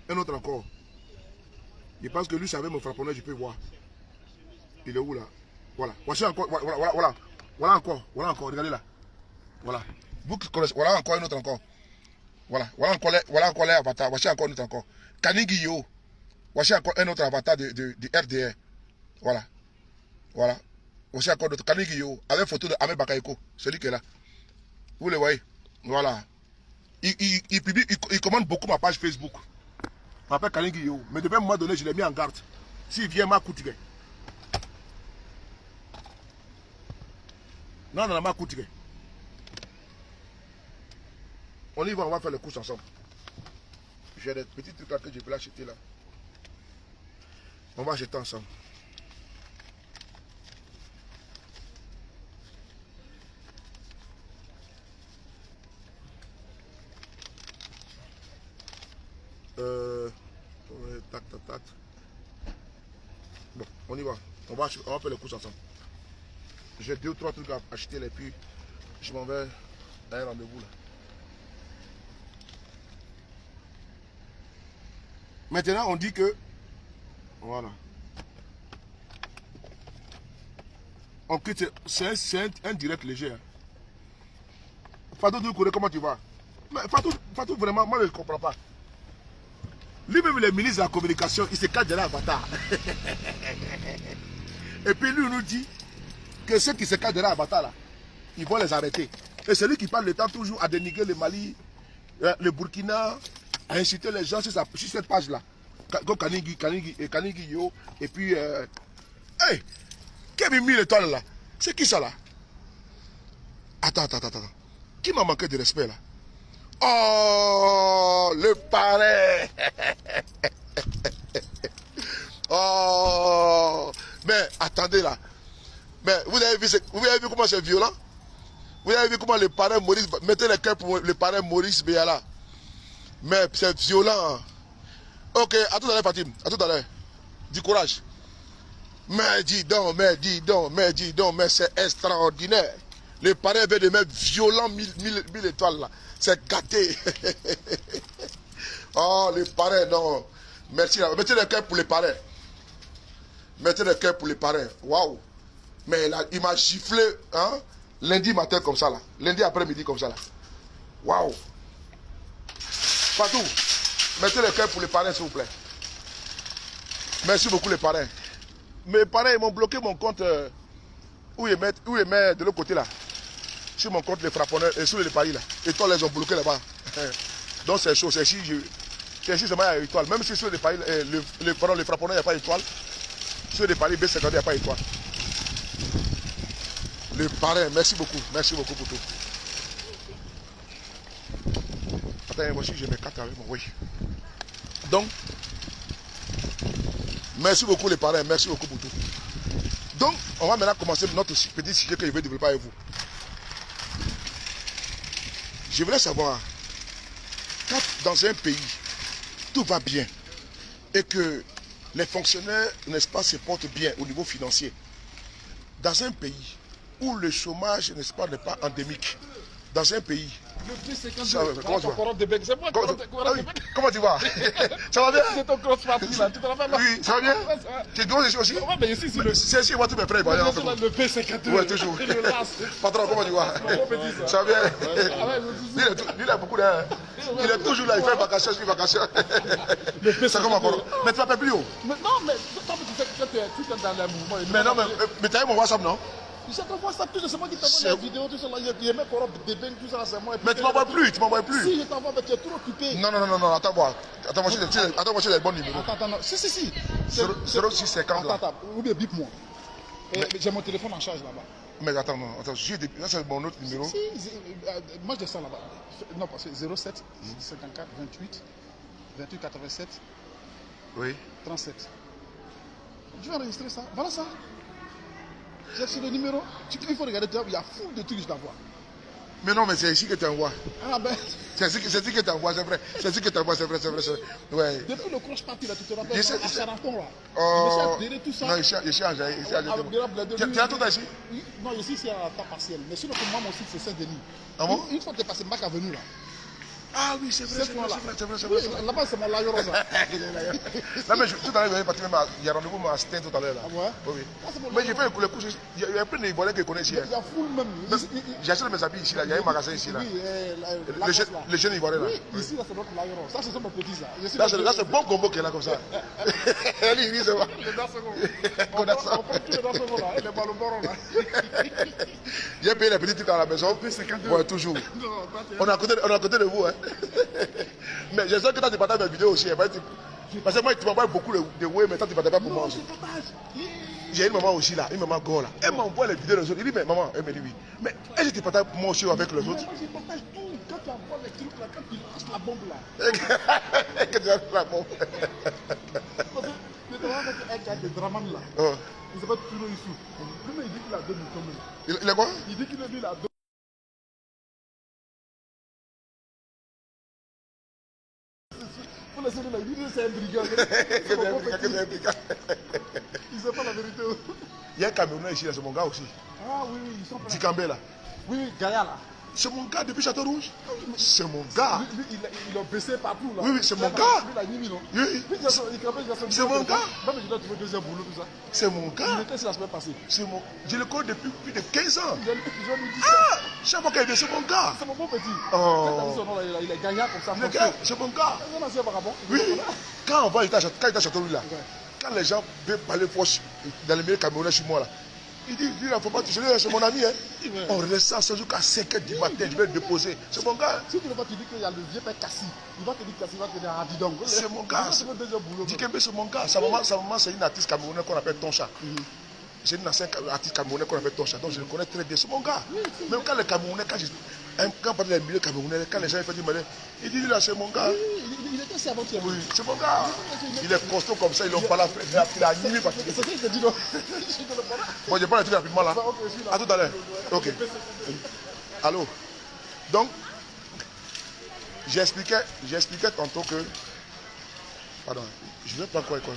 Speaker 1: un autre encore. Je pense que lui, ça avait me frapponner, je peux voir. Il est où là? Voilà. Voici encore. Voilà encore. Regardez là. Voilà. Vous qui connaissez. Voilà encore un autre encore. Voilà encore les avatars. Voici encore un autre encore. Kanigi Yo. Voici encore un autre avatar de RDR. Voilà. Voici encore d'autres. Kanigi Yo. Avec photo de Ahmed Bakayoko. Celui qui est là. Vous le voyez. Voilà. Il commande beaucoup ma page Facebook. Je m'appelle Kanigi Yo. Mais depuis un moment donné, je l'ai mis en garde. S'il vient, ma coûte. Non, ma coûte. On y va, on va faire les courses ensemble. J'ai des petits trucs là que je peux l'acheter là. On va acheter ensemble. Tac. Bon, on y va. On va faire les courses ensemble. J'ai 2 ou 3 trucs à acheter et puis je m'en vais à un rendez-vous là. Maintenant, on dit que voilà. On quitte, c'est un direct léger. Hein. Fatou Doukouré, comment tu vas? Mais Fatou, vraiment, moi je ne comprends pas. Lui-même, le ministre de la communication, il se cache derrière l'avatar. Et puis lui nous dit que ceux qui se cachent derrière l'avatar là, ils vont les arrêter. Et c'est lui qui parle le temps toujours à dénigrer le Mali, le Burkina, à inciter les gens sur cette page là. Comme Kanigi Yo. Et puis, hey, qui a mis l'étoile là? C'est qui ça là? Attends. Qui m'a manqué de respect là? Oh, le parrain. Oh, mais attendez là. Mais vous avez vu comment c'est violent? Vous avez vu comment le parrain Maurice, mettez les cœurs pour le parrain Maurice Béala. Mais c'est violent. Ok, à tout à l'heure Fatim, à tout à l'heure. Du courage. Mais dis donc, mais c'est extraordinaire. Le parrain vient de mettre violent 1000 étoiles là. C'est gâté. Oh, le parrain, non. Merci. Mettez le cœur pour les parrains. Mettez le cœur pour les parrains. Waouh. Mais là, il m'a giflé, hein, lundi matin comme ça là. Lundi après-midi comme ça là. Waouh. Fatou, mettez le cœur pour les parrains s'il vous plaît. Merci beaucoup les parrains. Mes parrains, ils m'ont bloqué mon compte. Où ils mettent de l'autre côté là. Sur mon compte les frapponneurs et sur les paris là. Et toi les ont bloqués là-bas. Donc c'est chaud. C'est si seulement il y a étoile. Même si sur les paris, les frapponneurs il n'y a pas étoile. Sur les paris B50 il n'y a pas étoile. Le parrain, merci beaucoup pour tout. Attends, voici je me carte avec moi. Oui. Donc, merci beaucoup les parrains, merci beaucoup pour tout. Donc, on va maintenant commencer notre petit sujet que je vais développer avec vous. Je voulais savoir, quand dans un pays, tout va bien, et que les fonctionnaires, n'est-ce pas, se portent bien au niveau financier, dans un pays où le chômage, n'est-ce pas, n'est pas endémique, dans un pays Comment tu vas?
Speaker 3: Comment
Speaker 1: Comment tu vas? Ça va bien?
Speaker 3: c'est ton cross party là, tu te rappelles là?
Speaker 1: Oui, ça va bien? Tu es drôle ici aussi?
Speaker 3: Ouais, mais ici, c'est le.
Speaker 1: C'est ici, moi, tous mes frères.
Speaker 3: Ouais, c'est là, le P52.
Speaker 1: Ouais, toujours.
Speaker 3: Et le LAS.
Speaker 1: Patron, comment tu vas? Ça va bien? Lui, il a beaucoup d'air. Il est toujours là, il fait vacation, il fait vacation. C'est comme encore. Mais tu m'appelles plus haut.
Speaker 3: Non, mais toi, tu sais que tu es dans les mouvements.
Speaker 1: Mais non, mais tu as eu mon WhatsApp, non?
Speaker 3: Je t'envoie ça, tout c'est moi qui t'envoie la vidéo, tout ça là. Il y a même Europe, Deben, tout ça, c'est moi.
Speaker 1: Mais tu m'envoies plus, tu m'envoies plus.
Speaker 3: Si, je t'envoie, mais tu es trop occupé.
Speaker 1: Non, attends-moi. Attends-moi, j'ai les bons numéros.
Speaker 3: Attends, si.
Speaker 1: 0650 là.
Speaker 3: Attends, ou bien bip-moi. J'ai mon téléphone en charge là-bas.
Speaker 1: Mais attends, là c'est mon autre numéro.
Speaker 3: Si, moi j'ai ça là-bas. Non, parce que 07 54 28 28 87
Speaker 1: Oui.
Speaker 3: 37. Je vais enregistrer ça. Voilà ça. J'ai le numéro. Il faut regarder, il y a foule de trucs que je t'envoie.
Speaker 1: Mais non, mais c'est ici que tu envoies.
Speaker 3: Ah ben.
Speaker 1: C'est ici que tu envoies, c'est vrai. C'est ici que tu envoies, c'est vrai. Ouais.
Speaker 3: Depuis le croche parti là, tu te rappelles,
Speaker 1: Je sais,
Speaker 3: à Charenton là. Je sais tout ça.
Speaker 1: Non, ici en Jaï. Tu as tout ici?
Speaker 3: Non, ici c'est à temps partiel. Mais sinon, pour moi, mon site c'est Saint-Denis.
Speaker 1: Ah bon?
Speaker 3: Une fois que tu es passé Mac Avenue là.
Speaker 1: Ah oui, c'est vrai.
Speaker 3: Oui, là-bas c'est mon laïron là.
Speaker 1: Non, mais tout à l'heure, il y a rendez-vous à Stein tout à l'heure là.
Speaker 3: Ah ouais?
Speaker 1: Oui.
Speaker 3: Ah, c'est mon
Speaker 1: Mais j'ai fait le coup, il y a plein de Ivoiriens que je connais ici.
Speaker 3: Il y a foule même.
Speaker 1: J'ai acheté mes habits ici là, il y a un magasin ici là.
Speaker 3: Oui,
Speaker 1: Les jeunes Ivoiriens là.
Speaker 3: oui, ici là c'est notre laïron. Ça, ce sont mes petits
Speaker 1: Là,
Speaker 3: là.
Speaker 1: c'est bon combo qui est là comme ça. Lui, c'est bon.
Speaker 3: Le Dassago. On prend tout le Dassago là. Et le Balomboro là.
Speaker 1: J'ai payé les petits trucs à la maison. Ouais, toujours. On est à côté de vous. Hein. Mais j'espère que toi, tu partages mes vidéos aussi. Hein, parce que moi, tu m'envoies beaucoup de ouais, mais toi, tu partages pas pour moi aussi. J'ai une maman aussi là, une maman go là. Elle m'envoie les vidéos des autres. Il dit, mais maman, elle me dit oui. Mais est-ce que tu partages moi aussi avec les autres?
Speaker 3: Moi, je partage tout. Quand tu envoies les trucs là, quand tu lances la bombe là.
Speaker 1: Que tu as la bombe.
Speaker 3: Parce que je te vois avec un gars de Draman là.
Speaker 1: Oh.
Speaker 3: Il s'appelle Tuno Issou. Lui, il dit qu'il a deux moutons.
Speaker 1: Il est quoi?
Speaker 3: Il dit qu'il a deux. Pour laisser là, il dit que c'est un brigand. Il ne sait pas la vérité.
Speaker 1: Il y a un Camerounais ici, c'est mon gars aussi.
Speaker 3: Ah oui, ils sont prêts.
Speaker 1: Dikambé là.
Speaker 3: Oui, Gaïa là.
Speaker 1: C'est mon gars depuis Château Rouge. C'est mon gars.
Speaker 3: Lui, il a baissé partout là.
Speaker 1: Oui, c'est mon gars.
Speaker 3: Il a Nimi, non?
Speaker 1: Oui. C'est mon gars.
Speaker 3: Même je dois trouver deuxième boulot, tout ça.
Speaker 1: C'est mon
Speaker 3: Il
Speaker 1: gars.
Speaker 3: était sur la semaine passée.
Speaker 1: Je le connais depuis plus de 15 ans.
Speaker 3: Je lui dis ça.
Speaker 1: Ah, chaque fois qu'il vient, c'est mon gars.
Speaker 3: C'est mon bon petit.
Speaker 1: Oh.
Speaker 3: Quand t'as dit son nom là, il est Gaïa comme ça.
Speaker 1: Le gars, c'est mon gars.
Speaker 3: C'est un ancien vagabond.
Speaker 1: Oui. Quand on va à Château Rouge là, quand les gens veulent parler proche dans les milieux camerounais chez moi là, il dit, il ne faut pas toucher, c'est mon ami. Hein. On reste ce jour à 5h du matin, je vais le déposer. C'est mon gars.
Speaker 3: Si tu ne vas pas te dire qu'il y a le vieux père Kassi, il va te dire Kassi, il va te dire Adidong.
Speaker 1: C'est mon gars. Dikembe, c'est mon gars. Sa maman, c'est une artiste camerounaise qu'on appelle Toncha. C'est une ancienne artiste camerounaise qu'on appelle Toncha. Donc je le connais très bien. C'est mon gars. Même quand les Camerounais, quand on parle des milieux camerounais, quand les gens font du mal, il dit là, c'est mon gars.
Speaker 3: Il était si avant-hier.
Speaker 1: Oui, c'est mon gars. Il est costaud comme ça, ils l'ont pas là. Il a nuit parce que.
Speaker 3: C'est ça qu'il te dit, non?
Speaker 1: Bon, je prends les trucs rapidement là. À tout à l'heure. Ok. Allô. Donc, j'expliquais tantôt que. Pardon, je vais prendre quoi?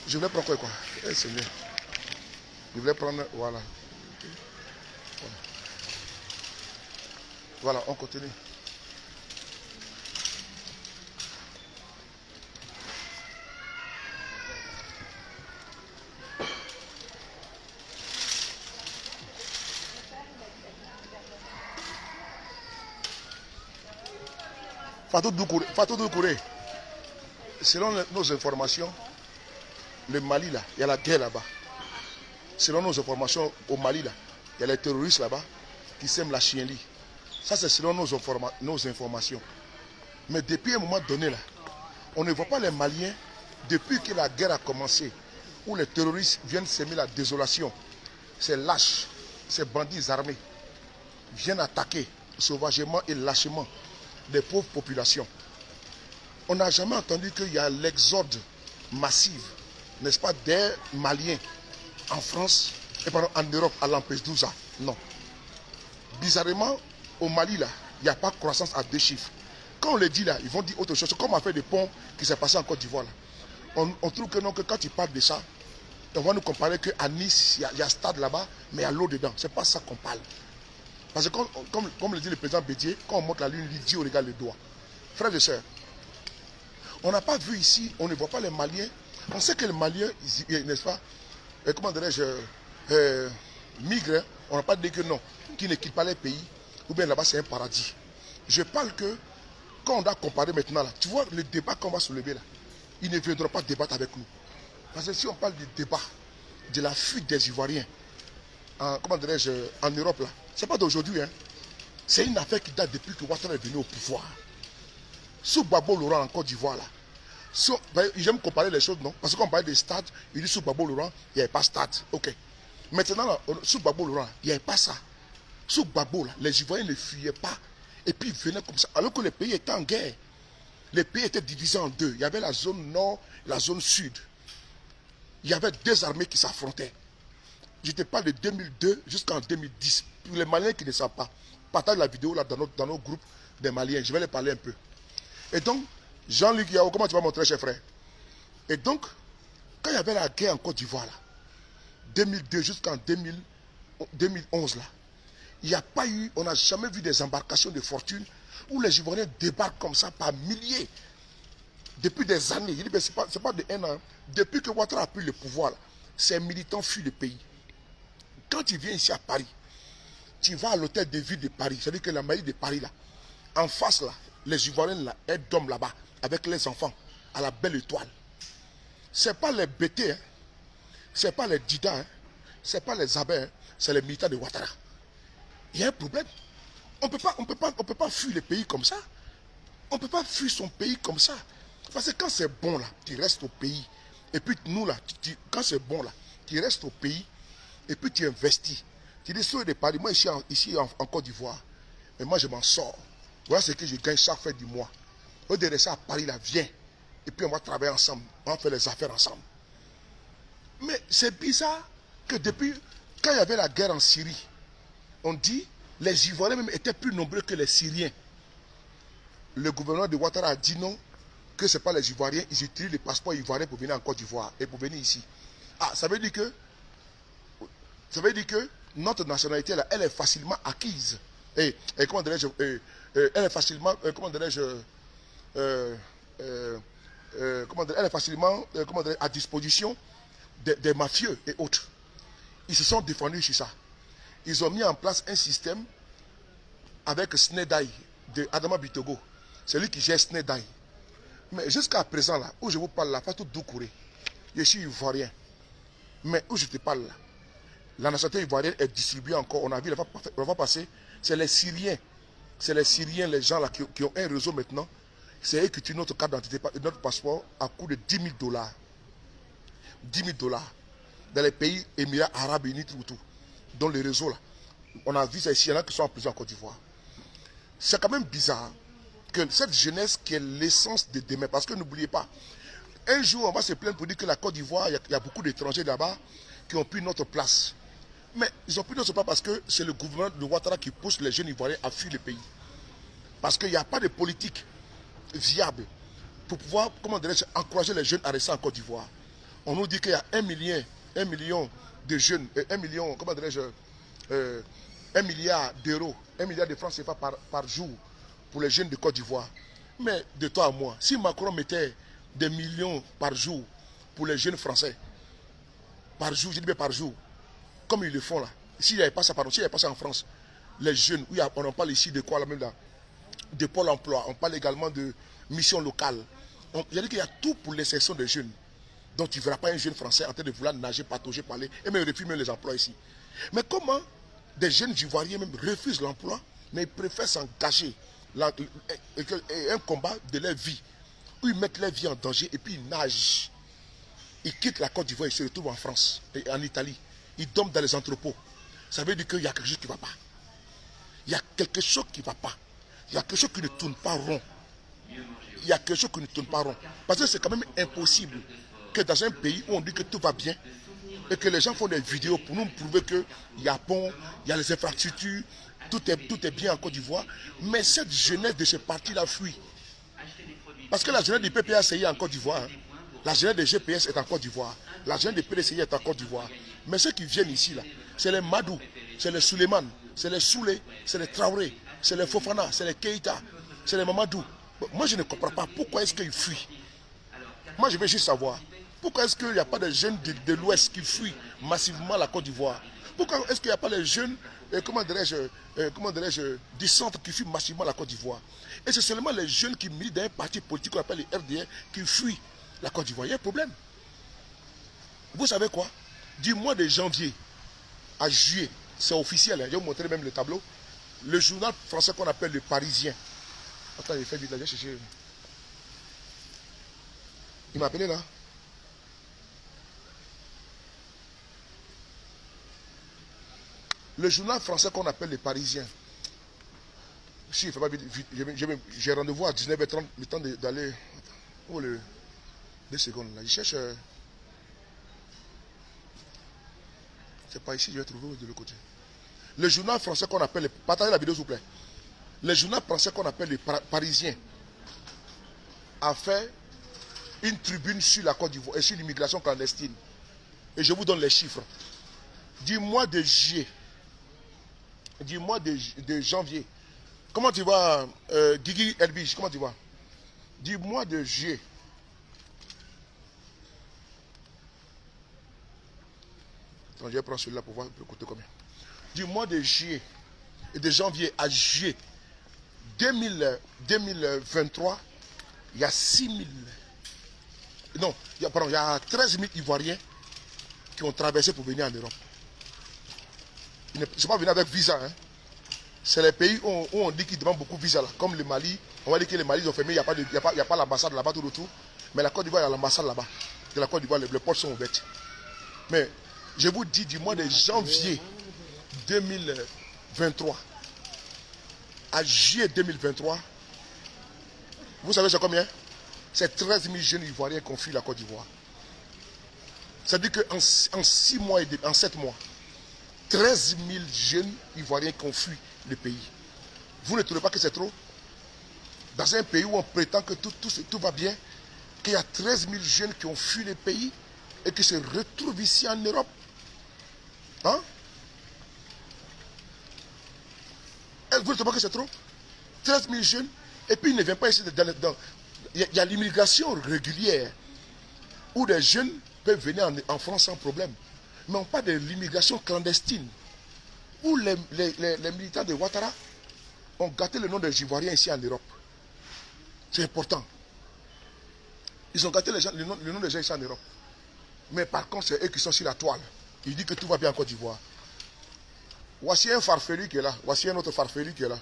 Speaker 1: Je voulais prendre quoi? Eh, Seigneur. Je voulais prendre. Voilà. Voilà, on continue. Fatou Doucouré, selon nos informations, le Mali là, il y a la guerre là-bas. Selon nos informations, au Mali là, il y a les terroristes là-bas qui sèment la chienlit. Ça, c'est selon nos informations. Mais depuis un moment donné, là, on ne voit pas les Maliens, depuis que la guerre a commencé, où les terroristes viennent semer la désolation. Ces lâches, ces bandits armés, viennent attaquer sauvagement et lâchement des pauvres populations. On n'a jamais entendu qu'il y a l'exode massif, n'est-ce pas, des Maliens en France et en Europe à Lampedusa. Non. Bizarrement, au Mali, là, il n'y a pas de croissance à 2 chiffres. Quand on le dit là, ils vont dire autre chose. Comme on a fait des ponts qui s'est passé en Côte d'Ivoire. On trouve que non, que quand tu parles de ça, on va nous comparer qu'à Nice, il y a un stade là-bas, mais il y a l'eau dedans. Ce n'est pas ça qu'on parle. Parce que comme le dit le président Bédier, quand on monte la lune, l'idiot regarde le doigt. Frères et sœurs, on n'a pas vu ici, on ne voit pas les Maliens. On sait que les Maliens, n'est-ce pas, comment dirais-je, migrent. On n'a pas dit que non, qu'ils ne quittent pas les pays, ou bien là-bas c'est un paradis. Je parle que, quand on doit comparer maintenant, là, tu vois le débat qu'on va soulever là, ils ne viendront pas débattre avec nous. Parce que si on parle du débat, de la fuite des Ivoiriens, comment dirais-je, en Europe là, c'est pas d'aujourd'hui, hein. C'est une affaire qui date depuis que Ouattara est venu au pouvoir. Sous Gbagbo Laurent en Côte d'Ivoire là, j'aime comparer les choses, non? Parce qu'on parlait des stades, il dit sous Gbagbo Laurent, il n'y avait pas stade. Ok. Maintenant, là, sous Gbagbo Laurent, il n'y avait pas ça. Sous Gbagbo, là, les Ivoiriens ne fuyaient pas. Et puis ils venaient comme ça. Alors que les pays étaient en guerre. Les pays étaient divisés en deux. Il y avait la zone nord et la zone sud. Il y avait deux armées qui s'affrontaient. Je te parle de 2002 jusqu'en 2010. Pour les Maliens qui ne savent pas, partage la vidéo là dans notre groupe des Maliens. Je vais les parler un peu. Et donc, Jean-Luc Yao, comment tu vas montrer, cher frère? Et donc, quand il y avait la guerre en Côte d'Ivoire, là, 2002 jusqu'en 2011, là, il n'y a pas eu, on n'a jamais vu des embarcations de fortune où les Ivoiriens débarquent comme ça par milliers. Depuis des années, il dit, ce n'est pas de un an. Depuis que Ouattara a pris le pouvoir, là, ces militants fuient le pays. Quand tu viens ici à Paris, tu vas à l'hôtel de ville de Paris, c'est-à-dire que la mairie de Paris, là, en face, là, les Ivoiriens, là, aident d'hommes là-bas, avec les enfants, à la belle étoile. Ce n'est pas les BT, hein. Ce n'est pas les Dida, hein. Ce n'est pas les Abé, hein. C'est les militants de Ouattara. Il y a un problème. On ne peut pas fuir le pays comme ça. On ne peut pas fuir son pays comme ça. Parce que quand c'est bon, là, tu restes au pays. Et puis nous, là, quand c'est bon, là, tu restes au pays. Et puis tu investis. Tu dis, sur des paris, moi ici en Côte d'Ivoire, mais moi je m'en sors. Voilà ce que je gagne chaque fin du mois. Au lieu de rester à Paris, là, viens. Et puis on va travailler ensemble. On va faire les affaires ensemble. Mais c'est bizarre que depuis, quand il y avait la guerre en Syrie, on dit, les Ivoiriens même étaient plus nombreux que les Syriens. Le gouvernement de Ouattara a dit non, que ce n'est pas les Ivoiriens, ils utilisent les passeports ivoiriens pour venir en Côte d'Ivoire et pour venir ici. Ah, ça veut dire que notre nationalité, là, elle est facilement acquise. Et comment dirais-je, elle est facilement, comment dirais-je, elle est facilement à disposition des mafieux et autres. Ils se sont défendus sur ça. Ils ont mis en place un système avec Snedai de Adama Bitogo. C'est lui qui gère Snedai. Mais jusqu'à présent, là, où je vous parle, là, pas tout Doucouré. Je suis ivoirien. Mais où je te parle, là, la nationalité ivoirienne est distribuée encore. On a vu, on va passer. C'est les Syriens. C'est les Syriens, les gens là qui ont un réseau maintenant. C'est eux qui utilisent notre carte d'identité, notre passeport à coût de 10 000 $. 10 000 $. Dans les pays Émirats Arabes Unis, tout. Dans le réseau là. On a vu ça ici, il y en a qui sont en prison en Côte d'Ivoire. C'est quand même bizarre que cette jeunesse qui est l'essence de demain. Parce que n'oubliez pas, un jour on va se plaindre pour dire que la Côte d'Ivoire, il y a beaucoup d'étrangers là-bas qui ont pris notre place. Mais ils ont pris notre place parce que c'est le gouvernement de Ouattara qui pousse les jeunes Ivoiriens à fuir le pays. Parce qu'il n'y a pas de politique viable pour pouvoir, comment dirais-je, encourager les jeunes à rester en Côte d'Ivoire. On nous dit qu'il y a 1 million de jeunes, 1 million, comment dirais-je, 1 milliard d'euros, 1 milliard de francs CFA par jour pour les jeunes de Côte d'Ivoire. Mais de toi à moi, si Macron mettait des millions par jour pour les jeunes français, par jour, je dis bien par jour, comme ils le font là, s'il n'y avait pas ça, pardon, s'il n'y avait pas ça en France, les jeunes, oui, on en parle ici de quoi là même là, de Pôle emploi, on parle également de mission locale. Il y a dit qu'il y a tout pour l'insertion des jeunes. Donc tu ne verras pas un jeune français en train de vouloir nager, patauger, parler, et même refuse même les emplois ici. Mais comment des jeunes Ivoiriens même refusent l'emploi, mais ils préfèrent s'engager un combat de leur vie, où ils mettent leur vie en danger et puis ils nagent. Ils quittent la Côte d'Ivoire et se retrouvent en France et en Italie. Ils dorment dans les entrepôts. Ça veut dire qu'il y a quelque chose qui ne va pas. Il y a quelque chose qui ne va pas. Il y a quelque chose qui ne tourne pas rond. Il y a quelque chose qui ne tourne pas rond. Parce que c'est quand même impossible que dans un pays où on dit que tout va bien et que les gens font des vidéos pour nous prouver qu'il y a pont, il y a les infrastructures, tout est bien en Côte d'Ivoire. Mais cette jeunesse de ce parti-là fuit. Parce que la jeunesse du PPACI en Côte d'Ivoire, hein, La jeunesse de GPS est en Côte d'Ivoire. La jeunesse de PDCI est en Côte d'Ivoire. Mais ceux qui viennent ici, là, c'est les Madou, c'est les Suleiman, c'est les Soulé, c'est les Traoré, c'est les Fofana, c'est les Keïta, c'est les Mamadou. Moi, je ne comprends pas pourquoi est-ce qu'ils fuient. Moi, je veux juste savoir, pourquoi est-ce qu'il n'y a pas de jeunes de l'Ouest qui fuient massivement la Côte d'Ivoire? Pourquoi est-ce qu'il n'y a pas de jeunes, comment dirais-je, du centre qui fuient massivement la Côte d'Ivoire? Et c'est seulement les jeunes qui militent dans un parti politique qu'on appelle les RDR qui fuient la Côte d'Ivoire. Il y a un problème. Vous savez quoi? Du mois de janvier à juillet, c'est officiel, hein, je vais vous montrer même le tableau. Le journal français qu'on appelle le Parisien. Attends, il fait vite là, j'ai cherché. Il m'a appelé là. Le journal français qu'on appelle le Parisien. Si, il ne fait pas vite. J'ai rendez-vous à 19h30, le temps d'aller. Oh, 2 secondes là. Je cherche. C'est pas ici, je vais trouver de l'autre côté. Le journal français qu'on appelle. Partagez la vidéo s'il vous plaît. Le journal français qu'on appelle le Parisien a fait une tribune sur la Côte d'Ivoire et sur l'immigration clandestine. Et je vous donne les chiffres. Du mois de juillet, du mois de janvier. Comment tu vois, Guigui Elbich, comment tu vois? Du mois de juillet. Attends, je vais prendre celui-là pour voir le côté combien. Du mois de juillet et de janvier à juillet 2023, il y a 6 000. Non, il y a 13 000 Ivoiriens qui ont traversé pour venir en Europe. Ils ne sont pas venus avec visa. Hein. C'est les pays où on dit qu'ils demandent beaucoup de visa. Là. Comme le Mali, on va dire que les Mali ont fermé, il n'y a pas l'ambassade là-bas tout autour. Mais la Côte d'Ivoire, il y a l'ambassade là-bas. De la Côte d'Ivoire, les portes sont ouvertes. Mais je vous dis, du mois de janvier 2023 à juillet 2023, vous savez c'est combien? C'est 13 000 jeunes Ivoiriens qui ont fui la Côte d'Ivoire. C'est-à-dire qu'en 6 mois et en 7 mois, 13 000 jeunes Ivoiriens qui ont fui le pays. Vous ne trouvez pas que c'est trop? Dans un pays où on prétend que tout va bien, qu'il y a 13 000 jeunes qui ont fui le pays et qui se retrouvent ici en Europe. Hein? Vous ne trouvez pas que c'est trop? 13 000 jeunes, et puis ils ne viennent pas ici il y a l'immigration régulière où des jeunes peuvent venir en France sans problème. Mais on parle de l'immigration clandestine où les militants de Ouattara ont gâté le nom des Ivoiriens ici en Europe. C'est important. Ils ont gâté le nom des gens ici en Europe. Mais par contre, c'est eux qui sont sur la toile. Ils disent que tout va bien en Côte d'Ivoire. Voici un farfelu qui est là. Voici un autre farfelu qui est là.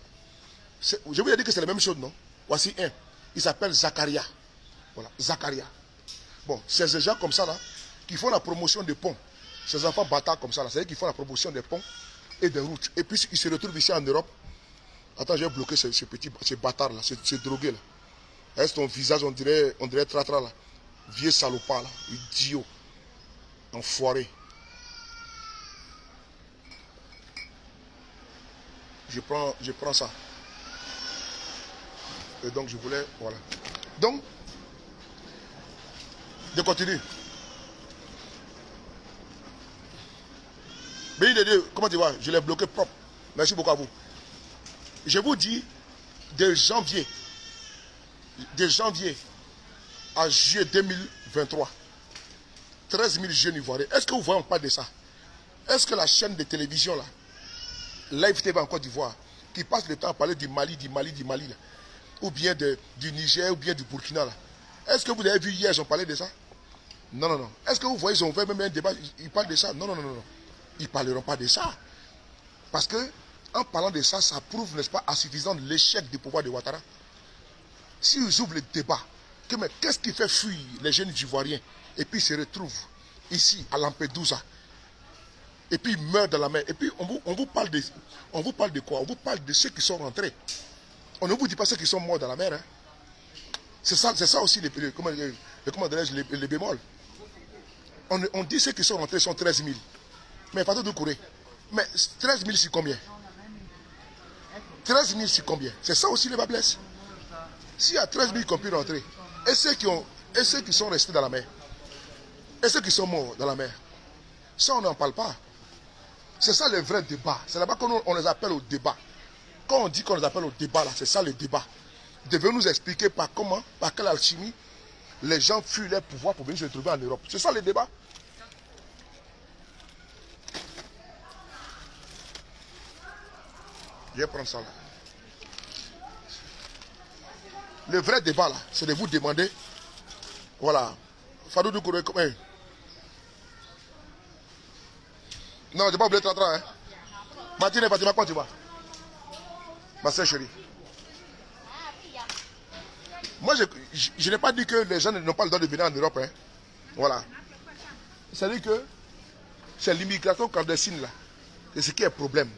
Speaker 1: Je vous ai dit que c'est la même chose, non? Voici un. Il s'appelle Zakaria. Voilà, Zakaria. Bon, c'est ces gens comme ça, là, qui font la promotion des ponts. Ces enfants bâtards comme ça, là, c'est eux qui font la promotion des ponts et des routes. Et puis, ils se retrouvent ici en Europe. Attends, je vais bloquer ce bâtard, là, ce drogué, là. Est-ce ton visage, on dirait tratra, là. Vieux salopard, là. Idiot. Enfoiré. Je prends ça. Et donc je voulais, voilà. Donc, je continue. Béni de Dieu, comment tu vois? Je l'ai bloqué propre. Merci beaucoup à vous. Je vous dis, de janvier à juillet 2023, 13 000 jeunes Ivoiriens. Est-ce que vous voyez, on parle de ça? Est-ce que la chaîne de télévision, là, Live TV en Côte d'Ivoire, qui passe le temps à parler du Mali, là, ou bien du Niger, ou bien du Burkina, là. Est-ce que vous avez vu hier, ils ont parlé de ça? Non, non, non. Est-ce que vous voyez, ils ont fait même un débat, ils parlent de ça? Non, non, non, non. Ils ne parleront pas de ça. Parce que, en parlant de ça, ça prouve, n'est-ce pas, à suffisant l'échec du pouvoir de Ouattara. S'ils ouvrent le débat, qu'est-ce qui fait fuir les jeunes Ivoiriens, et puis ils se retrouvent ici, à Lampedusa, et puis ils meurent dans la mer, et puis on vous parle de quoi? On vous parle de ceux qui sont rentrés. On ne vous dit pas ceux qui sont morts dans la mer. Hein. C'est ça aussi les bémols. On dit ceux qui sont rentrés sont 13 000. Mais pas de courir. Mais 13 000 c'est combien? 13 000 c'est combien? C'est ça aussi les bas blesses. S'il y a 13 000 qui ont pu rentrer, et ceux qui ont et ceux qui sont restés dans la mer. Et ceux qui sont morts dans la mer. Ça, on n'en parle pas. C'est ça le vrai débat. C'est là-bas qu'on les appelle au débat. Quand on dit qu'on les appelle au débat, là, c'est ça le débat. Ils devaient nous expliquer par comment, par quelle alchimie, les gens fuient leur pouvoir pour venir se retrouver en Europe. C'est ça le débat. Je vais prendre ça là. Le vrai débat là, c'est de vous demander, voilà, Fadou Doukouré, comment? Non, je n'ai pas oublié de te hein. Martine et Fatima, quand tu vas? Ma soeur chérie. Moi, je n'ai pas dit que les gens n'ont pas le droit de venir en Europe. Hein. Voilà. C'est-à-dire que c'est l'immigration clandestine là. C'est ce qui est le problème.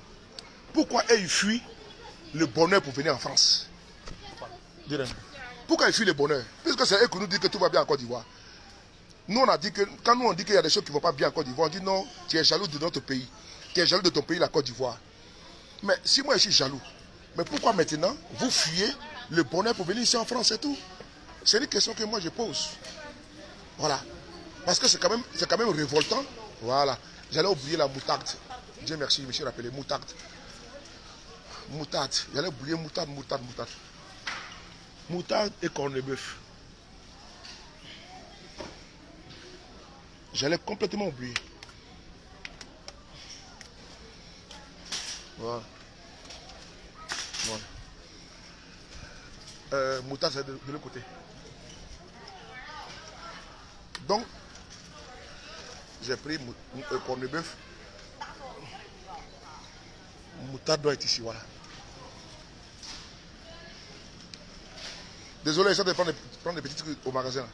Speaker 1: Pourquoi ils fuient le bonheur pour venir en France? Pourquoi ils fuient le bonheur? Puisque c'est eux qui nous disent que tout va bien en Côte d'Ivoire. Nous, on a dit que, quand nous on dit qu'il y a des choses qui ne vont pas bien en Côte d'Ivoire, on dit non, tu es jaloux de notre pays. Tu es jaloux de ton pays, la Côte d'Ivoire. Mais si moi je suis jaloux, mais pourquoi maintenant vous fuyez le bonheur pour venir ici en France et tout? C'est une question que moi je pose. Voilà. Parce que c'est quand même révoltant. Voilà. J'allais oublier la moutarde. Dieu merci, je me suis rappelé. Moutarde. Moutarde. J'allais oublier moutarde. Moutarde et corned-beef. J'allais complètement oublier. Voilà. Voilà. Moutarde, c'est de l'autre côté. Donc, j'ai pris corned-beef. Moutarde doit être ici, voilà. Désolé, j'essaie de prendre des petits trucs au magasin. Là.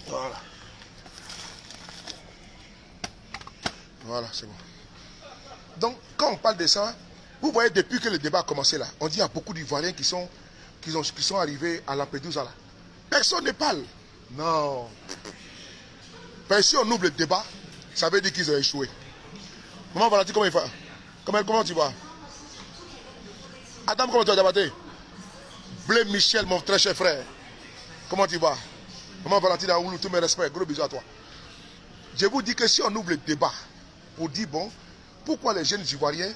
Speaker 1: Voilà. Voilà, c'est bon. Donc, quand on parle de ça, vous voyez, depuis que le débat a commencé là, on dit qu'il y a beaucoup d'Ivoiriens qui sont arrivés à Lampedusa là. Personne ne parle. Non. Ben, si on ouvre le débat, ça veut dire qu'ils ont échoué. Maman Valentine, comment il fait? Comment tu vas? Adam, comment tu vas débattre? Blé Michel, mon très cher frère. Comment tu vas? Maman Valentine, Aoulou, tous mes respects. Gros bisous à toi. Je vous dis que si on ouvre le débat pour dire, bon, pourquoi les jeunes Ivoiriens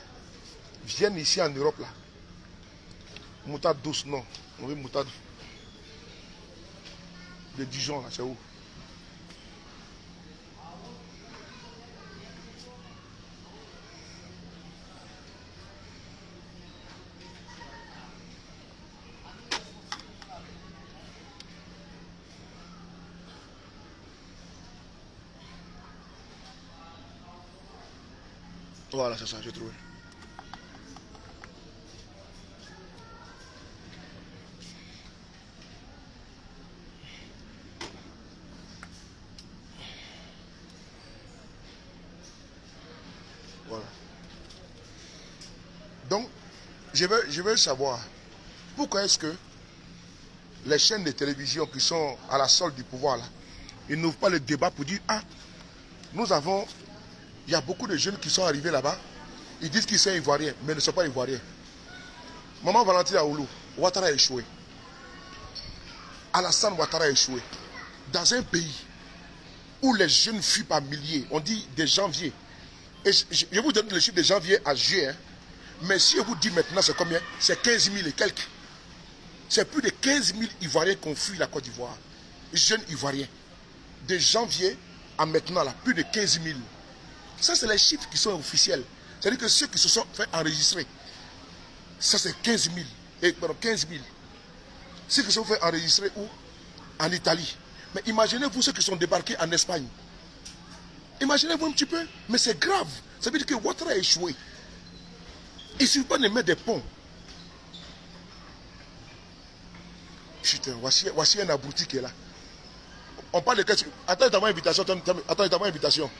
Speaker 1: viennent ici en Europe là? Moutarde douce, non. On veut moutarde de Dijon là, c'est où? Voilà, c'est ça, j'ai trouvé. Voilà. Donc, je veux savoir pourquoi est-ce que les chaînes de télévision qui sont à la solde du pouvoir là, ils n'ouvrent pas le débat pour dire, ah, il y a beaucoup de jeunes qui sont arrivés là-bas, ils disent qu'ils sont ivoiriens, mais ne sont pas ivoiriens. Maman Valentine Aoulou, Ouattara a échoué. Alassane Ouattara a échoué. Dans un pays où les jeunes fuient par milliers, on dit de janvier. Et je vous donne le chiffre de janvier à juillet. Hein. Mais si je vous dis maintenant c'est combien? C'est 15 000 et quelques. C'est plus de 15 000 Ivoiriens qui ont fui la Côte d'Ivoire. Jeunes Ivoiriens. De janvier à maintenant, là, plus de 15 000. Ça, c'est les chiffres qui sont officiels. C'est-à-dire que ceux qui se sont fait enregistrer, ça c'est 15 000. Et, pardon, 15 000. Ceux qui se sont fait enregistrer où? En Italie. Mais imaginez-vous ceux qui sont débarqués en Espagne. Imaginez-vous un petit peu. Mais c'est grave. Ça veut dire que Ouattara a échoué. Il ne suffit pas de mettre des ponts. Putain, voici un abruti qui est là. On parle de qu'est-ce que... Attends, t'as mon invitation. Attends, t'as mon invitation.